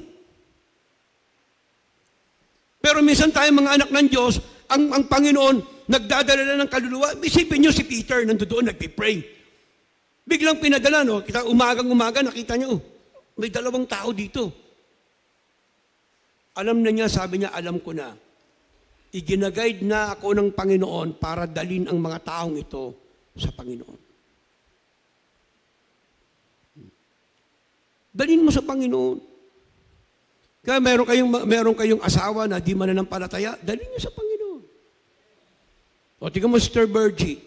Pero minsan tayo mga anak ng Diyos, ang Panginoon, nagdadala na ng kaluluwa. Isipin nyo si Peter, nandoon, nagpipray. Biglang pinadala, no? Umagang-umaga, nakita nyo, may dalawang tao dito. Alam na niya, sabi niya, alam ko na. Iginaguide na ako ng Panginoon para dalin ang mga taong ito sa Panginoon. Dalin mo sa Panginoon. Kaya meron kayong asawa na di mananampalataya, dalin niyo sa Panginoon. O tingnan mo Sister Virgie.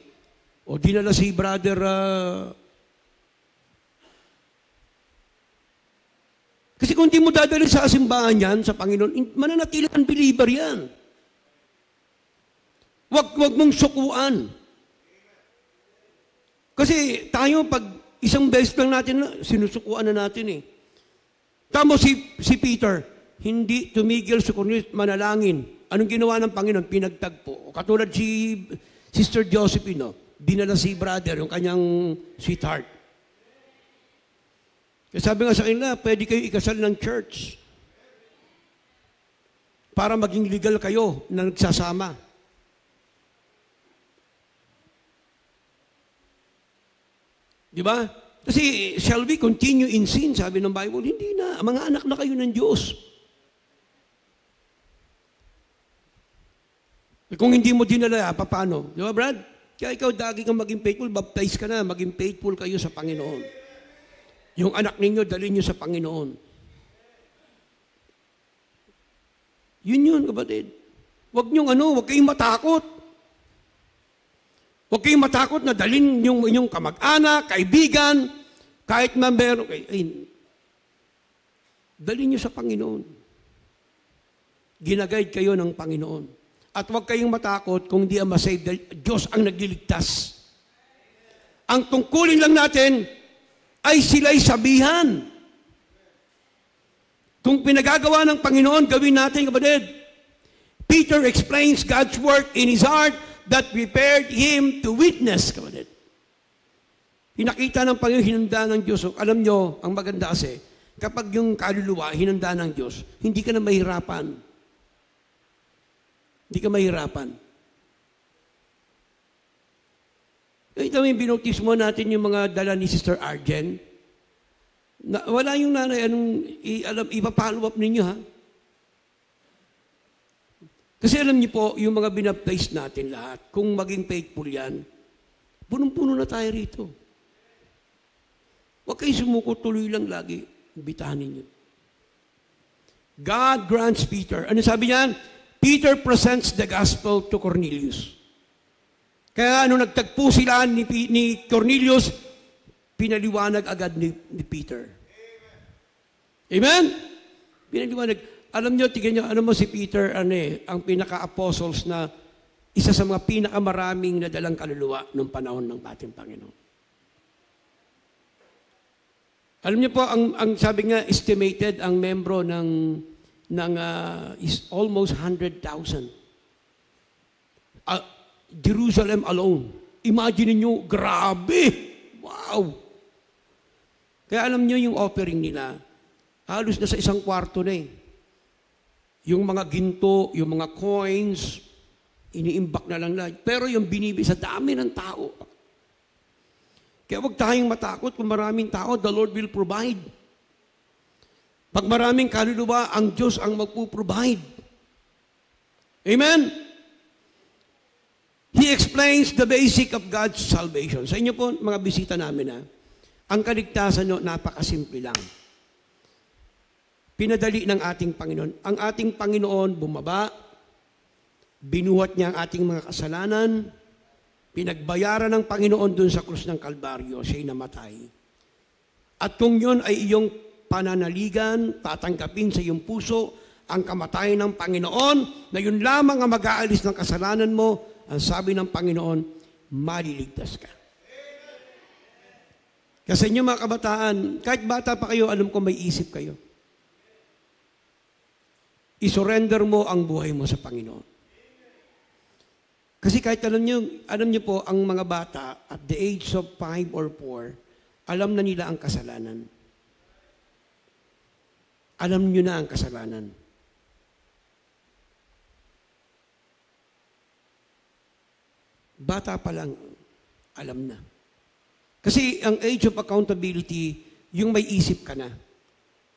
O dinala si Brother kasi kung di mo dadalhin sa simbahan yan, sa Panginoon, mananatili ang believer yan. Wag mong sukuan. Kasi tayo, pag isang beses lang natin, sinusukuan na natin eh. Tamo si Peter, hindi tumigil sa Cornelius manalangin. Anong ginawa ng Panginoon? Pinagtagpo. Katulad si Sister Josephine, dinala si brother, yung kanyang sweetheart. Kaya sabi nga sa kanila, pwede kayo ikasal ng church para maging legal kayo na nagsasama. Di ba? Kasi, shall we continue in sin? Sabi ng Bible, hindi na. Mga anak na kayo ng Diyos. Kung hindi mo dinala, paano? Di ba, Brad? Kaya ikaw, dagi kang maging faithful, baptize ka na, maging faithful kayo sa Panginoon. Yung anak ninyo, dalhin nyo sa Panginoon. Yun, kapatid. Huwag kayong matakot. Huwag kayong matakot na dalhin yung inyong kamag-anak, kaibigan, kahit na meron. Dalhin nyo sa Panginoon. Ginaguide kayo ng Panginoon. At huwag kayong matakot kung di ang masave dahil Diyos ang nagliligtas. Ang tungkulin lang natin ay sila'y sabihan. Kung pinagagawa ng Panginoon, gawin natin, kapatid. Peter explains God's work in his heart that prepared him to witness, kapatid. Pinakita ng Panginoon, hinanda ng Diyos. So, alam nyo, ang maganda kasi, kapag yung kaluluwa, hinanda ng Diyos, hindi ka na mahirapan. Hindi ka mahirapan. Ito yung binautismo natin yung mga dala ni Sister Arjen. Wala yung nanay, ipapollow up ninyo ha. Kasi alam niyo po, yung mga binaptize natin lahat, kung maging faithful yan, punong-puno na tayo rito. Huwag kayo sumuko, tuloy lang lagi. Bitahan ninyo. God grants Peter. Ano sabi niya? Peter presents the gospel to Cornelius. Kaya nung nagtagpo sila ni Cornelius, pinaliwanag agad ni Peter. Amen? Pinaliwanag. Alam niyo, tignan niyo, ano mo si Peter, ang pinaka-apostles na isa sa mga pinakamaraming nadalang kaluluwa nung panahon ng ating Panginoon. Alam niyo po, ang sabi nga, estimated ang membro is almost 100,000. Jerusalem alone. Imagine niyo, grabe! Wow! Kaya alam niyo yung offering nila, halos na sa isang kwarto na eh. Yung mga ginto, yung mga coins, iniimbak na lang. Pero yung sa dami ng tao. Kaya huwag tayong matakot kung maraming tao, the Lord will provide. Pag maraming kaluluwa, ang Diyos ang magpo-provide. Amen? He explains the basic of God's salvation. Sa inyo po, mga bisita namin, ang kaligtasan nyo, napakasimple lang. Pinadali ng ating Panginoon. Ang ating Panginoon bumaba, binuhat niya ang ating mga kasalanan, pinagbayaran ng Panginoon dun sa krus ng Kalbaryo, siya'y namatay. At kung yun ay iyong pananaligan, tatanggapin sa iyong puso, ang kamatayan ng Panginoon, na yun lamang ang mag-aalis ng kasalanan mo, ang sabi ng Panginoon, maliligtas ka. Kasi inyo mga kabataan, kahit bata pa kayo, alam ko may isip kayo. I-surrender mo ang buhay mo sa Panginoon. Kasi kahit alam niyo po, ang mga bata at the age of 5 or 4, alam na nila ang kasalanan. Alam niyo na ang kasalanan. Bata pa lang, alam na. Kasi ang age of accountability, yung may isip ka na.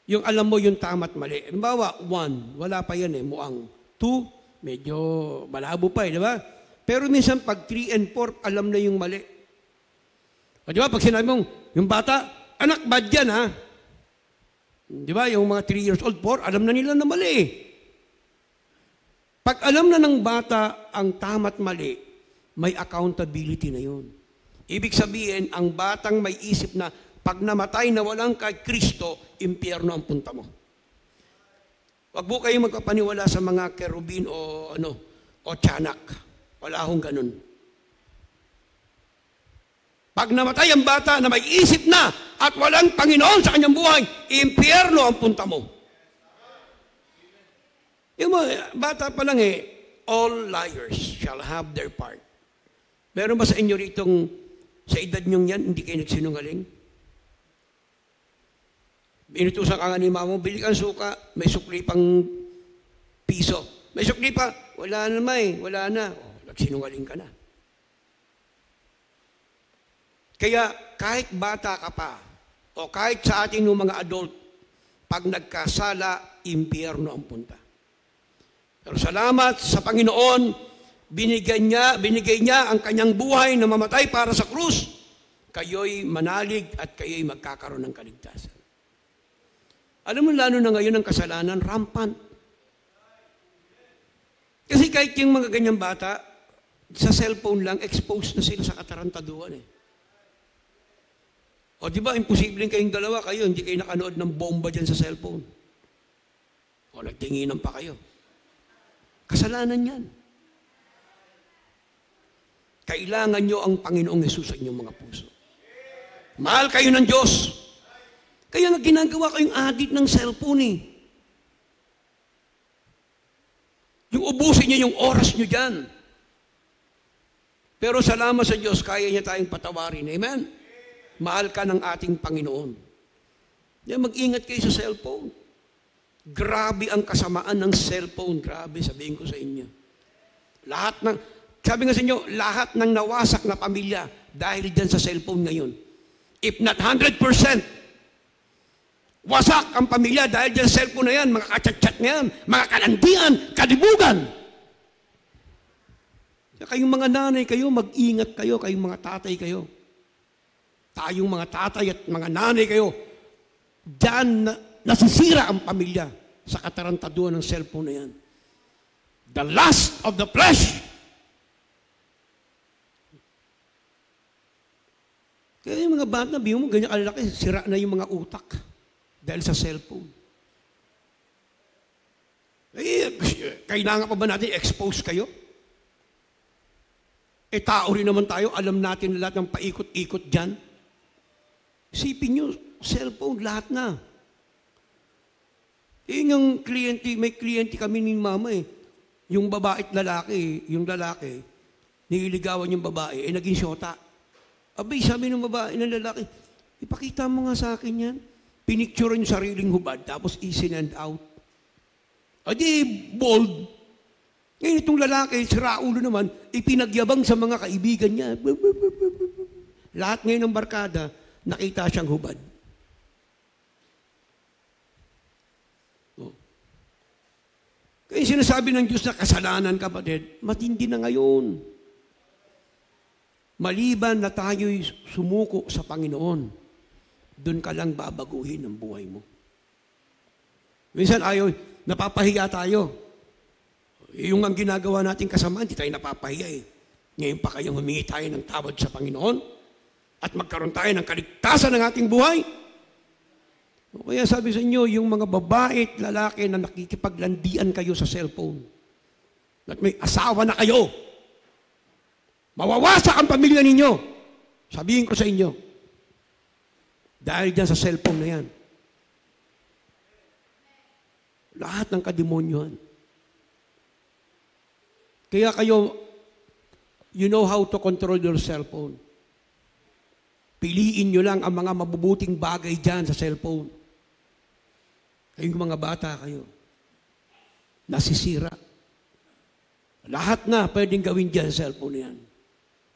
Yung alam mo yung tama at mali. Halimbawa, 1, wala pa yan muang. 2, medyo malabo pa di ba? Pero minsan pag 3 and 4, alam na yung mali. O di ba, pag sinabi mong, yung bata, anak, bad yan ha? Di ba, yung mga 3 years old, 4, alam na nila na mali. Pag alam na ng bata ang tama't mali, may accountability na yun. Ibig sabihin, ang batang may isip na, pag namatay na walang kay Kristo, impyerno ang punta mo. Wag mo kayo magpapaniwala sa mga kerubin o tiyanak. Wala akong ganun. Pag namatay ang bata na may isip na at walang Panginoon sa kanyang buhay, impyerno ang punta mo. Yung mga bata pa lang all liars shall have their part. Meron ba sa inyo ritong sa edad nyong yan, hindi kayo nagsinungaling? Inutusan ka nga ni mama mo, bili kang suka, may sukli pang piso. May sukli pa, wala na wala na. Nagsinungaling ka na. Kaya kahit bata ka pa, o kahit sa ating mga adult, pag nagkasala, impyerno ang punta. Pero salamat sa Panginoon, binigay niya ang kanyang buhay na mamatay para sa krus. Kayo'y manalig at kayo'y magkakaroon ng kaligtasan. Alam mo, lalo na ngayon ang kasalanan, rampant. Kasi kahit yung mga ganyang bata, sa cellphone lang, exposed na sila sa katarantaduan O di ba, imposibleng kayong dalawa kayo, hindi kayo nakanood ng bomba dyan sa cellphone. O nagtinginan pa kayo. Kasalanan yan. Kailangan nyo ang Panginoong Hesus sa inyong mga puso. Mahal kayo ng Diyos. Kaya nga ginagawa kayong addict ng cellphone Yung ubusin niyo yung oras niyo dyan. Pero salamat sa Diyos, kaya niya tayong patawarin. Amen? Mahal ka ng ating Panginoon. Mag-ingat kayo sa cellphone. Grabe ang kasamaan ng cellphone. Grabe, sabihin ko sa inyo. Sabi nga sa inyo, lahat ng nawasak na pamilya dahil dyan sa cellphone ngayon. If not 100%, wasak ang pamilya dahil dyan sa cellphone na yan, mga kachat-chat na yan, mga kalandian, kadibugan. Kayong mga nanay kayo, mag-ingat kayo, kayong mga tatay kayo. Tayong mga tatay at mga nanay kayo, dyan nasisira ang pamilya sa katarantaduhan ng cellphone na yan. The lust of the flesh. Kaya yung mga bata, biyo mo, ganyan kalalaki, sira na yung mga utak dahil sa cellphone. Kailangan pa ba natin expose kayo? Tao rin naman tayo, alam natin lahat ng paikot-ikot dyan. Isipin nyo, cellphone, lahat na. Yung kliyente, may kliyente kami ni mama yung babae at lalaki, yung lalaki, nililigawan yung babae, naging syota. Abay, sabi ng babae ng lalaki, ipakita mo nga sa akin yan. Pinicture yung sariling hubad, tapos i-send out. Adi, bold. Ngayon itong lalaki, si Raulo naman, ipinagyabang sa mga kaibigan niya. Lahat ngayon ng barkada, nakita siyang hubad. Kaya sinasabi ng Diyos na kasalanan, kapatid, matindi na ngayon. Maliban na tayo'y sumuko sa Panginoon, doon ka lang babaguhin ang buhay mo. Minsan napapahiya tayo. Yung ang ginagawa natin kasamaan, di tayo napapahiya Ngayon pa kayong humingi tayo ng tawad sa Panginoon at magkaroon tayo ng kaligtasan ng ating buhay. Kaya sabi sa inyo, yung mga babae at lalaki na nakikipaglandian kayo sa cellphone, at may asawa na kayo, mawawasak ang pamilya ninyo. Sabihin ko sa inyo, dahil dyan sa cellphone na yan, lahat ng kademonyohan. Kaya kayo, you know how to control your cellphone. Piliin nyo lang ang mga mabubuting bagay dyan sa cellphone. Kayong mga bata kayo, nasisira. Lahat na pwedeng gawin dyan sa cellphone na yan.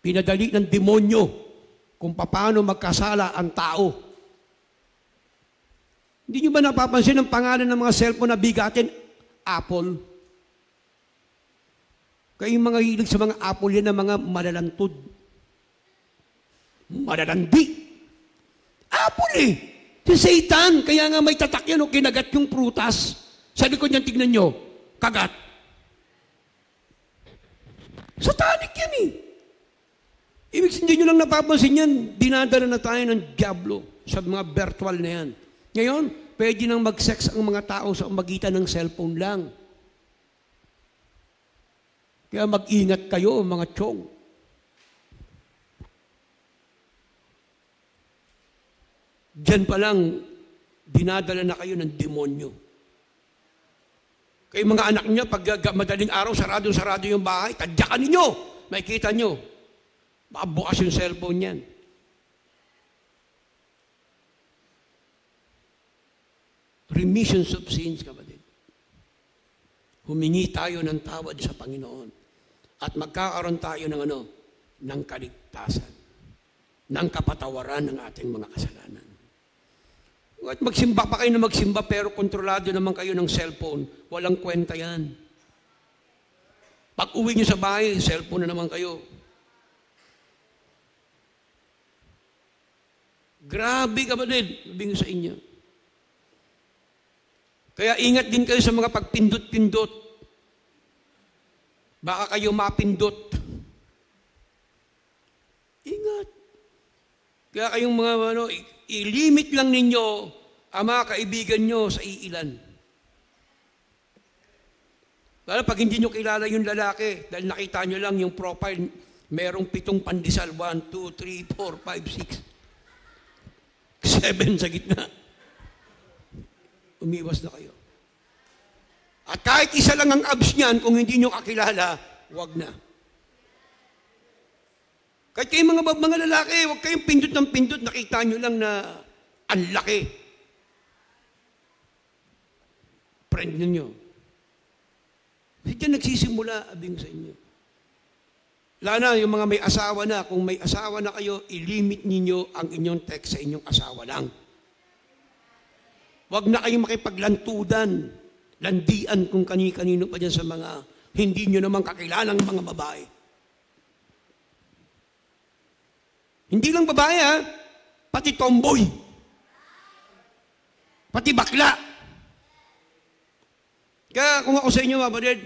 Pinadali ng demonyo kung paano magkasala ang tao. Hindi nyo ba napapansin ang pangalan ng mga cellphone na bigatin? Apple. Kayong mga hilig sa mga Apple yan na mga malalantod. Malalandi. Apple Si Satan, kaya nga may tatak yan kinagat yung prutas. Sa likod niyan, tignan nyo, kagat. Satanic yan Ibig hindi nyo lang napapansin yan, dinadala na tayo ng diablo sa mga virtual na yan. Ngayon, pwede nang mag-sex ang mga tao sa magitan ng cellphone lang. Kaya mag-ingat kayo, mga chong. Diyan pa lang, dinadala na kayo ng demonyo. Kaya mga anak niya, pag madaling araw, sarado yung bahay, tadyakan ninyo. Makikita nyo. Baka bukas yung cellphone niyan. Remissions of sins, kapatid. Humingi tayo ng tawad sa Panginoon. At magkakaroon tayo ng kaligtasan. Ng kapatawaran ng ating mga kasalanan. At magsimba pa kayo na magsimba pero kontrolado naman kayo ng cellphone. Walang kwenta yan. Pag uwi nyo sa bahay, cellphone na naman kayo. Grabe kapatid, sabihin ko sa inyo. Kaya ingat din kayo sa mga pagpindot-pindot. Baka kayo mapindot. Ingat. Kaya kayong mga i-limit lang ninyo ang mga kaibigan nyo sa iilan. Lalo pag hindi nyo kilala yung lalaki, dahil nakita nyo lang yung profile, merong 7 pandesal, 1, 2, 3, 4, 5, 6, 7 sa gitna. Umiwas na kayo. At kahit isa lang ang abs niyan, kung hindi nyo kakilala, wag na. Kahit kayo mga lalaki, huwag kayong pindot ng pindot, nakita nyo lang na ang laki. Friend ninyo. Kasi dyan nagsisimula, abing sa inyo. Lalo na yung mga may asawa na, kung may asawa na kayo, ilimit ninyo ang inyong text sa inyong asawa lang. Huwag na kayong makipaglantudan, landian kung kani-kanino pa dyan sa mga hindi nyo naman kakilalang mga babae. Hindi lang babae pati tomboy. Pati bakla. Kaya kung ako sa inyo, mga kapatid,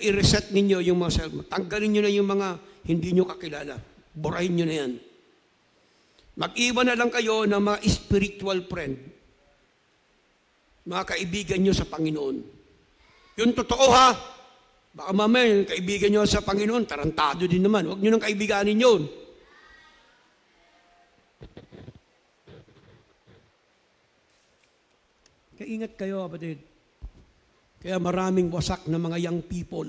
i-reset ninyo yung mga cellphone. Tanggalin nyo na yung mga hindi nyo kakilala. Burahin nyo na yan. Mag-iwan na lang kayo ng mga spiritual friend. Mga kaibigan nyo sa Panginoon. Yung totoo ha. Baka mamaya, yung kaibigan nyo sa Panginoon, tarantado din naman. Huwag nyo nang kaibiganin yun. Kaya ingat kayo, kapatid. Kaya maraming wasak na mga young people.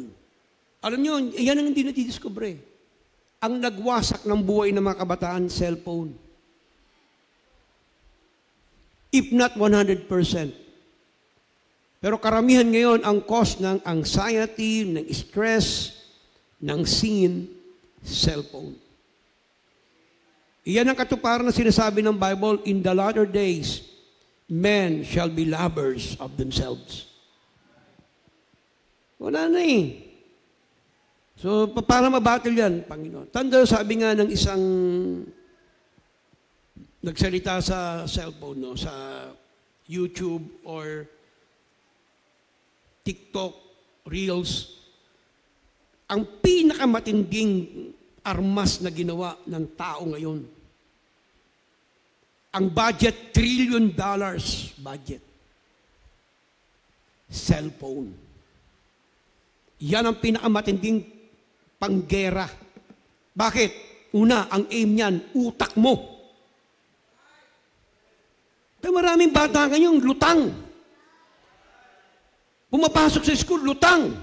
Alam nyo, yan ang hindi natidiscover. Ang nagwasak ng buhay ng mga kabataan, cellphone. If not 100%. Pero karamihan ngayon, ang cause ng anxiety, ng stress, ng sin, cellphone. Iyan ang katuparan na sinasabi ng Bible, in the latter days, men shall be lovers of themselves. Wala na eh. So, para mabattle yan, Panginoon. Tanda, sabi nga ng isang nagsalita sa cellphone, no, sa YouTube or TikTok, Reels, ang pinakamatinding armas na ginawa ng tao ngayon. Ang budget, $1 trillion budget. Cellphone. Yan ang pinakamatinding panggera. Bakit? Una, ang aim niyan, utak mo. Pero maraming bata ngayon, lutang. Pumapasok sa school, lutang.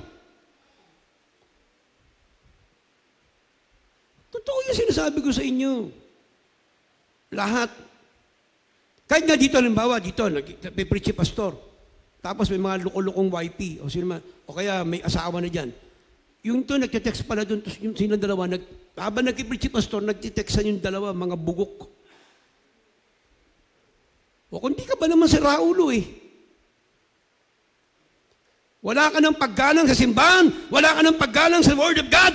Totoo yung sinasabi ko sa inyo. Lahat. Kahit nga dito, halimbawa, dito, nag-preach pastor. Tapos may mga lukulukong YP, o kaya may asawa na dyan. Yung to, nagtitext pala doon, yung silang dalawa, habang nag-preach pastor, nagtitextan yung dalawa, mga bugok. O kung di ka ba naman si Raulo eh. Wala ka ng paggalang sa simbahan, wala ka ng paggalang sa Word of God.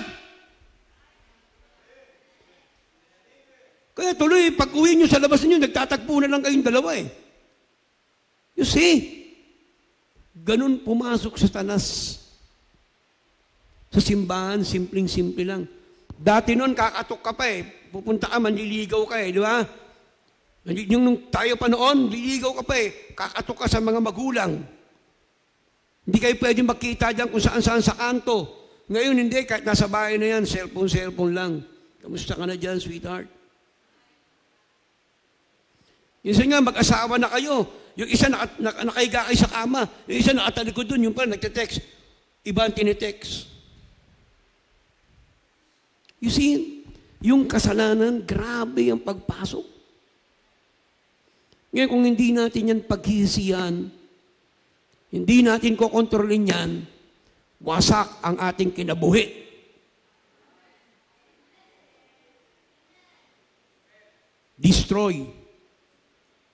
Kaya tuloy, pag uwi nyo sa labas ninyo, nagtatagpo na lang kayong dalawa eh. You see? Ganun pumasok sa tanas. Sa simbahan, simpleng-simple lang. Dati nun, kakatok ka pa eh. Pupunta ka, manliligaw ka eh, di ba? Yung nung tayo pa noon, liligaw ka pa eh. Kakatok ka sa mga magulang. Hindi kayo pwede magkita dyan kung saan-saan sa kanto. Ngayon hindi, kahit nasa bahay na yan, cellphone lang. Kamusta ka na dyan, sweetheart? Minsan nga, mag-asawa na kayo. Yung isa nakahiga kayo sa kama. Yung isa nakatalikod doon. Yung pa nagte-text. Iba ang tinitext. You see, yung kasalanan, grabe ang pagpasok. Ngayon, kung hindi natin yan paghihisiyan, hindi natin kokontrolin yan, wasak ang ating kinabuhi.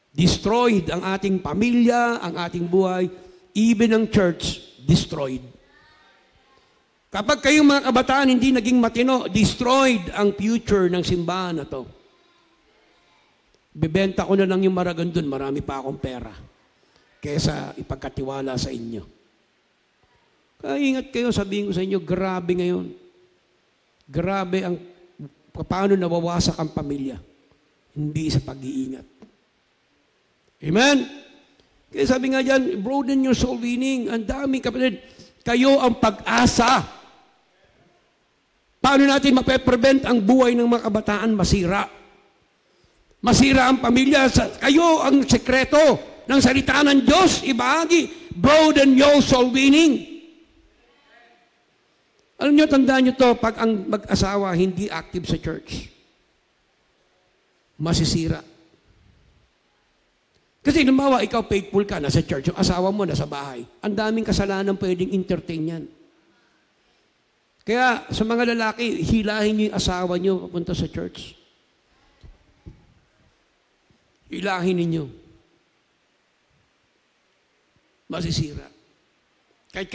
Destroyed ang ating pamilya, ang ating buhay, even ang church, destroyed. Kapag kayong mga kabataan hindi naging matino, destroyed ang future ng simbahan na to. Bebenta ko na lang yung Maragan dun, marami pa akong pera. Kesa ipagkatiwala sa inyo. Kaya ingat kayo, sabihin ko sa inyo, grabe ngayon. Grabe ang paano nawawasak ang pamilya. Hindi sa pag-iingat. Amen? Kaya sabi nga dyan, broaden your soul winning. Ang daming kapatid, kayo ang pag-asa. Paano natin mape-prevent ang buhay ng mga kabataan masira? Masira ang pamilya. Kayo ang sekreto ng salita ng Diyos. Ibahagi. Broaden your soul winning. Alam nyo, tandaan nyo to, pag ang mag-asawa hindi active sa church, masisira. Kasi lumawa, ikaw faithful ka, nasa church, yung asawa mo nasa bahay. Ang daming kasalanan pwedeng entertain yan. Kaya sa mga lalaki, hilahin nyo yung asawa nyo papunta sa church. Hilahin ninyo. Masisira. Kahit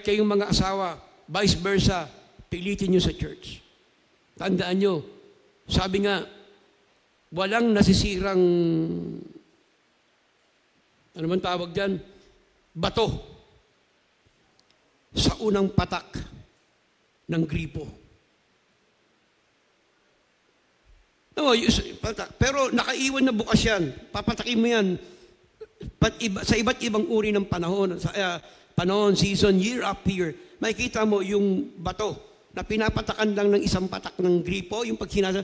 kayong mga asawa, vice versa, pilitin nyo sa church. Tandaan nyo, sabi nga, walang nasisirang, ano man tawag dyan, bato unang patak ng gripo. No, patak. Pero nakaiwan na bukas yan. Papatakin mo yan sa iba't ibang uri ng panahon. Panahon, season, year after year. Makikita mo yung bato na pinapatakan lang ng isang patak ng gripo, yung pag sinasa,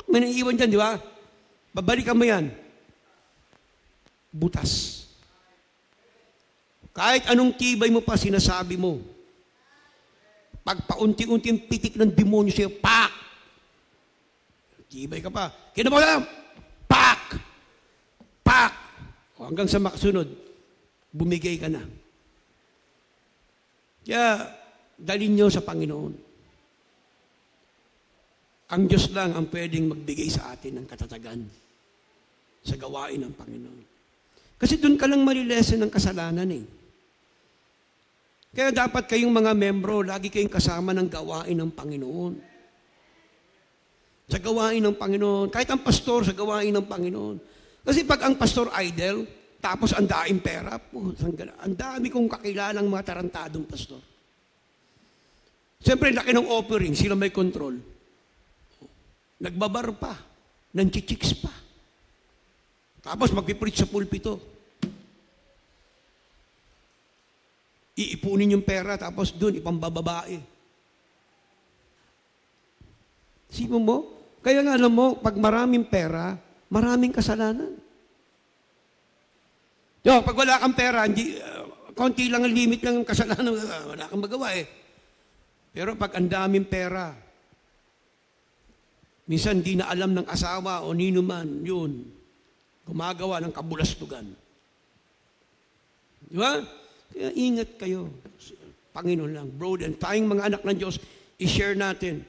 may naiiwan dyan, di ba? Babalikan mo yan. Butas. Kahit anong tibay mo pa sinasabi mo, pag paunti-unti yung pitik ng demonyo sa'yo, pak! Tibay ka pa. Kinabalang, pak! Pak! O hanggang sa makasunod, bumigay ka na. Kaya, dalhin nyo sa Panginoon. Ang Diyos lang ang pwedeng magbigay sa atin ng katatagan sa gawain ng Panginoon. Kasi doon ka lang malilesen ng kasalanan eh. Kaya dapat kayong mga membro, lagi kayong kasama ng gawain ng Panginoon. Sa gawain ng Panginoon. Kahit ang pastor sa gawain ng Panginoon. Kasi pag ang pastor idle, tapos ang daing pera, ang dami kong kakilalang mga tarantadong pastor. Siyempre, laki ng offering, sila may control. Nagbabar pa, nanchichiks pa. Tapos magpipreach sa pulpito. Iipunin yung pera, tapos doon, ipambababae. Sino mo? Kaya nga alam mo, pag maraming pera, maraming kasalanan. Yo, pag wala kang pera, konti lang ang limit lang ang kasalanan, wala kang magawa eh. Pero pag ang daming pera, minsan di na alam ng asawa o nino man, yun, gumagawa ng kabulastugan. Di ba? Kaya ingat kayo. Panginoon lang. Bro, and tayong mga anak ng Diyos, i-share natin.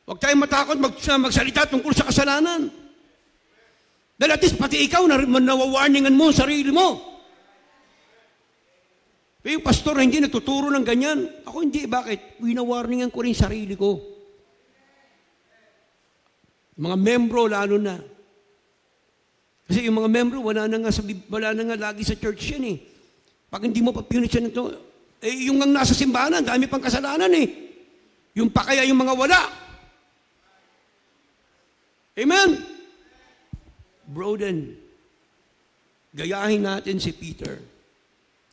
Huwag tayong matakot magsalita tungkol sa kasalanan. Dahil at least pati ikaw, nawawarningan mo sarili mo. Yung pastor na hindi nagtuturo ng ganyan. Ako hindi. Bakit? Winawarningan ko rin sarili ko. Mga membro lalo na. Kasi yung mga membro, wala na nga lagi sa church yan eh. Pag hindi mo pa pinunisyan ito, yung ang nasa simbahan, dami pang kasalanan eh. Yung pa kaya yung mga wala. Amen? Broden, gayahin natin si Peter.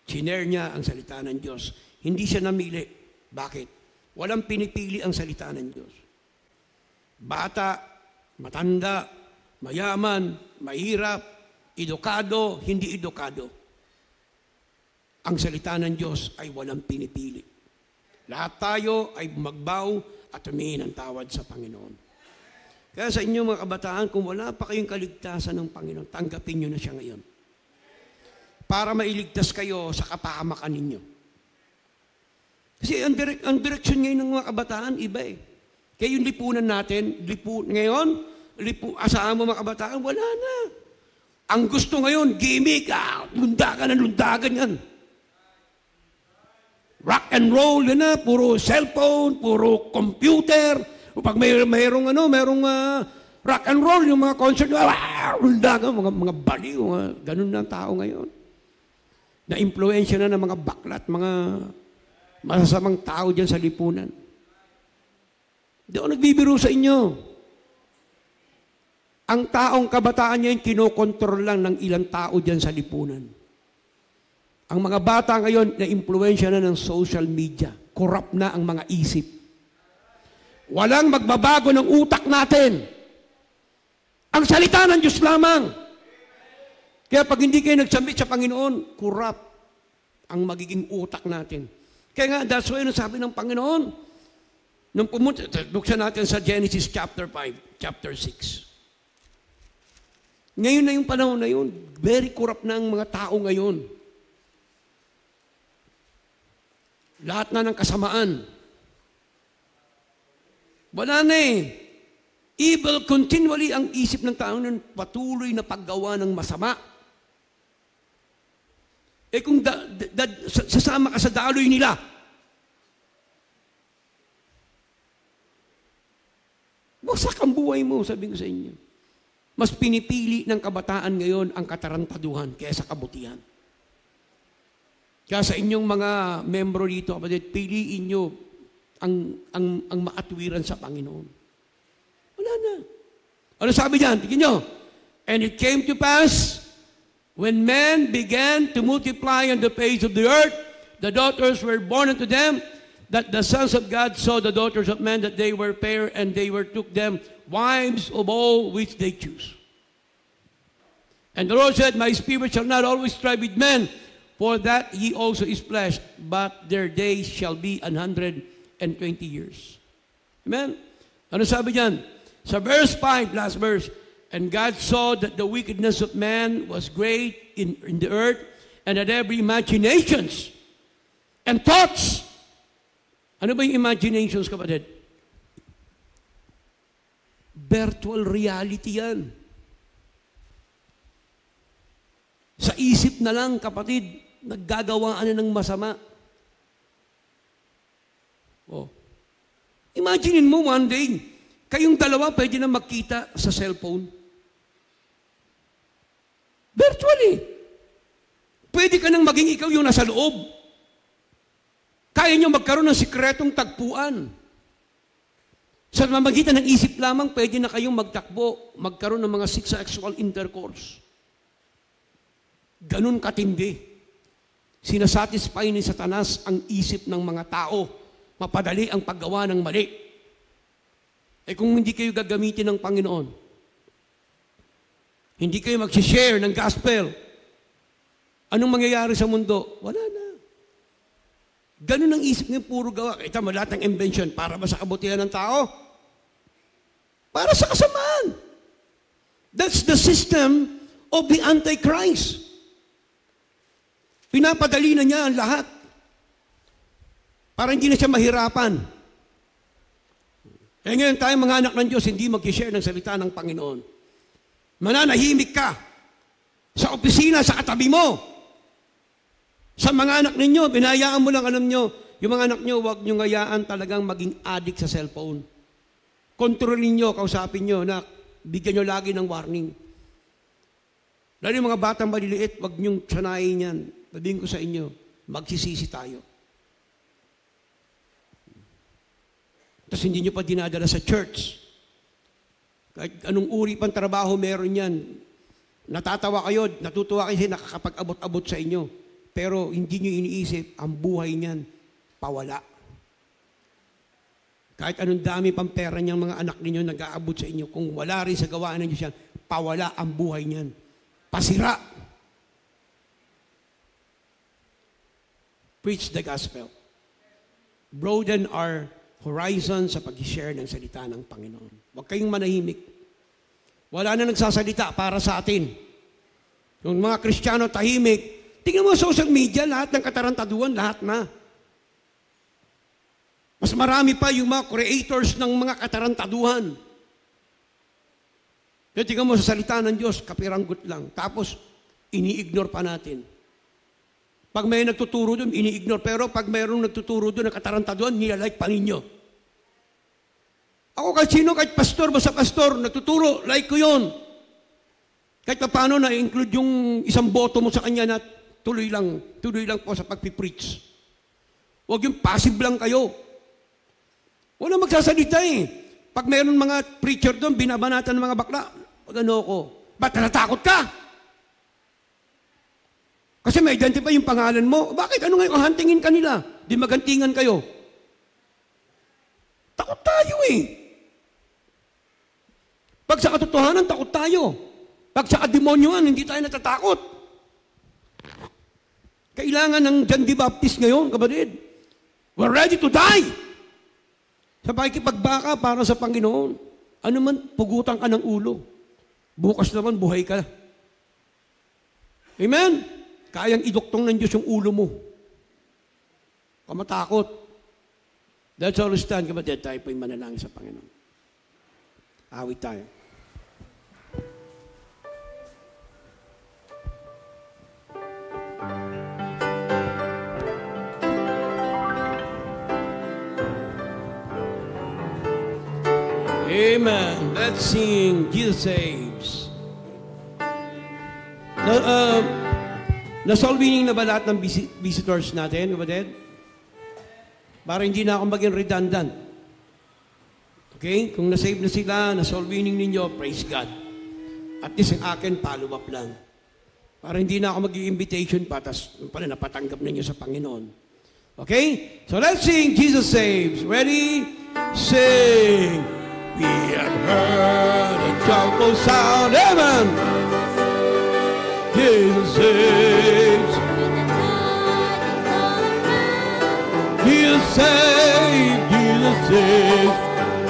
Sinare niya ang salita ng Diyos. Hindi siya namili. Bakit? Walang pinipili ang salita ng Diyos. Bata, matanda, mayaman, mahirap, edukado, hindi edukado. Ang salita ng Diyos ay walang pinipili. Lahat tayo ay magbaw at humingi ng tawad sa Panginoon. Kaya sa inyo mga kabataan, kung wala pa kayong kaligtasan ng Panginoon, tanggapin nyo na siya ngayon. Para mailigtas kayo sa kapahamakan ninyo. Kasi ang direksyon ngayon ng mga kabataan, iba eh. Kaya yung lipunan natin, ngayon, asahan mo mga kabataan, wala na. Ang gusto ngayon, gimmick, lundagan ng lundagan yan. Rock and roll, yun na, puro cellphone, puro computer. O pag mayroong rock and roll, yung mga concert, lundagan, mga baliw, ganun na ang tao ngayon. Na-impluensya na ng mga baklat, mga masasamang tao dyan sa lipunan. Hindi ako nagbibiro sa inyo. Ang taong kabataan niya yung kinokontrol lang ng ilang tao dyan sa lipunan. Ang mga bata ngayon na-impluensya na ng social media. Corrupt na ang mga isip. Walang magbabago ng utak natin. Ang salita ng Diyos lamang. Kaya pag hindi kayo nagsambit sa Panginoon, corrupt ang magiging utak natin. Kaya nga, that's why sabi ng Panginoon, nung pumunta, buksan natin sa Genesis chapter 5, chapter 6. Ngayon na yung panahon na yun, very corrupt na ang mga tao ngayon. Lahat na ng kasamaan. Wala na eh. Evil continually ang isip ng tao nun, patuloy na paggawa ng masama. Eh kung sasama ka sa daloy nila, wasak ang buhay mo, sabi ko sa inyo. Mas pinipili ng kabataan ngayon ang katarantaduhan kaysa kabutihan. Kaya sa inyong mga membro dito, kapatid, piliin nyo ang makatwiran sa Panginoon. Wala na. Ano sabi diyan? Tingnan nyo. And it came to pass, when men began to multiply on the face of the earth, the daughters were born unto them, that the sons of God saw the daughters of men, that they were fair, and they took them wives of all which they choose. And the Lord said, My spirit shall not always strive with men, for that he also is flesh, but their days shall be 120 years. Amen? Ano sabi diyan? Sa verse 5, last verse, and God saw that the wickedness of man was great in the earth, and that every imaginations and thoughts. Ano ba yung imaginations, kapatid? Virtual reality yan. Sa isip na lang, kapatid, naggagawaan na ng masama. Oh. Imaginein mo one day, kayong dalawa pwede na magkita sa cellphone. Virtually. Pwede ka nang maging ikaw yung nasa loob. Kaya nyo magkaroon ng sikretong tagpuan. Sa mamagitan ng isip lamang, pwede na kayong magtakbo, magkaroon ng mga sexual intercourse. Ganun katindi. Sinasatisfy ni Satanas ang isip ng mga tao. Mapadali ang paggawa ng mali. Eh kung hindi kayo gagamitin ng Panginoon, hindi kayo mag-share ng gospel, anong mangyayari sa mundo? Wala na. Ganun ang isip ng puro gawa. Kita mo lahat ng invention, para ba sa kabutihan ng tao? Para sa kasamaan. That's the system of the Antichrist. Pinapadali na niya ang lahat. Para hindi na siya mahirapan. Eh ngayon tayo mga anak ng Diyos, hindi mag-share ng salita ng Panginoon. Mananahimik ka. Sa opisina, sa katabi mo. Sa mga anak ninyo, binayaan mo lang, alam nyo, yung mga anak nyo, huwag nyo ngayaan talagang maging addict sa cellphone. Kontrolin nyo, kausapin nyo, na bigyan nyo lagi ng warning. Lalo yung mga batang maliliit, huwag nyo sanayin yan. Sabihin ko sa inyo, magsisisi tayo. Tapos hindi nyo pa dinadala sa church. Kahit anong uri pang trabaho meron yan. Natatawa kayo, natutuwa kayo kasi nakakapag-abot-abot sa inyo. Pero hindi nyo iniisip, ang buhay niyan, pawala. Kahit anong dami pang pera niyang mga anak ninyo nag-aabot sa inyo, kung wala rin sa gawaan ng Diyos yan, pawala ang buhay niyan. Pasira. Preach the gospel. Broaden our horizon sa pag-share ng salita ng Panginoon. Huwag kayong manahimik. Wala na nagsasalita para sa atin. Yung mga Kristiyano tahimik, tingnan mo social media, lahat ng katarantaduan, lahat na. Mas marami pa yung mga creators ng mga katarantaduhan. Kaya tingnan mo sa salita ng Diyos, kapiranggot lang. Tapos, ini-ignore pa natin. Pag may nagtuturo doon, ini-ignore. Pero pag mayroong nagtuturo doon, nakatarantado doon, nilalike pa ninyo. Ako kahit sino, kahit pastor, basta pastor, nagtuturo, like ko yun. Kahit paano na-include yung isang boto mo sa kanya na tuloy lang po sa pagpipreach. Huwag yung passive lang kayo. Wala magsasalita eh. Pag mayroong mga preacher doon, binabanatan ng mga bakla, wag ano ko. Ba't natatakot ka? Kasi may identify yung pangalan mo. Bakit? Ano ngayon? Hantingin ka nila. Di magantingan kayo. Takot tayo eh. Pag sa katotohanan, takot tayo. Pag sa kademonyoan, hindi tayo natatakot. Kailangan ng John the Baptist ngayon, kapatid. We're ready to die. Sa pakikipagbaka para sa Panginoon. Ano man, pugutan ka ng ulo. Bukas naman, buhay ka. Amen? Kayang iduktong ng Diyos yung ulo mo. Kamatakot. That's all we stand, kapatid. Tayo po'y manalangin sa Panginoon. Awit tayo. Amen. Let's sing Jesus Saves. Na-solving na ba lahat ng visitors natin, kapatid? Para hindi na ako maging redundant. Okay? Kung na-save na sila, na-solving ninyo, praise God. At least ang akin, follow up lang. Para hindi na ako mag-i-invitation pa, tapos pala napatanggap ninyo sa Panginoon. Okay? So let's sing Jesus Saves. Ready? Sing! We have heard a joyful sound. Amen! Jesus saves. Jesus saves. Jesus saves.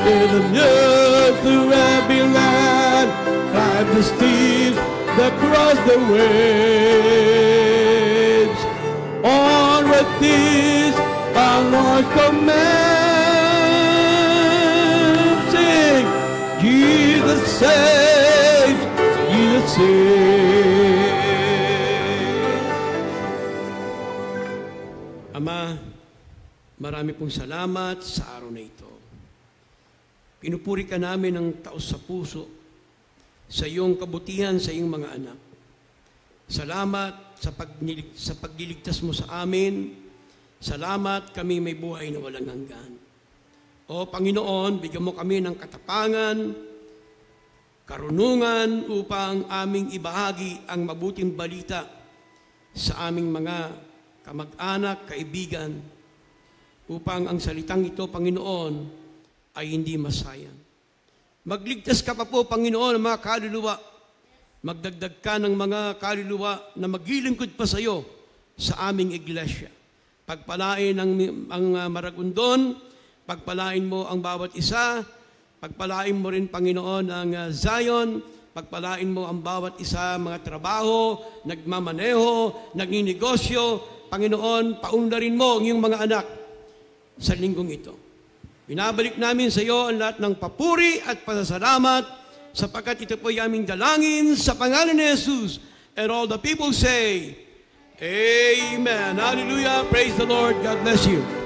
There's a news to every land. Like the steeds that cross the waves. On with this, our Lord commands. Sing, Jesus saves. Jesus saves. Ama, marami pong salamat sa araw na ito. Pinupuri ka namin ng taos sa puso sa iyong kabutihan sa iyong mga anak. Salamat sa pagliligtas mo sa amin. Salamat kami may buhay na walang hanggan. O Panginoon, bigyan mo kami ng katapangan, karunungan upang aming ibahagi ang mabuting balita sa aming mga kamag-anak, kaibigan, upang ang salitang ito, Panginoon, ay hindi masayang. Magligtas ka pa po, Panginoon, ng mga kaluluwa. Magdagdag ka ng mga kaluluwa na maglilingkod pa sa iyo sa aming iglesia. Pagpalain ang Maragondon, pagpalain mo ang bawat isa, pagpalain mo rin, Panginoon, ang Zion, pagpalain mo ang bawat isa, mga trabaho, nagmamaneho, nagninegosyo. Panginoon, paunlarin mo ang iyong mga anak sa linggong ito. Binabalik namin sa iyo ang lahat ng papuri at pasasalamat sapagkat ito po ay aming dalangin sa pangalan ni Jesus. And all the people say, Amen. Hallelujah. Praise the Lord. God bless you.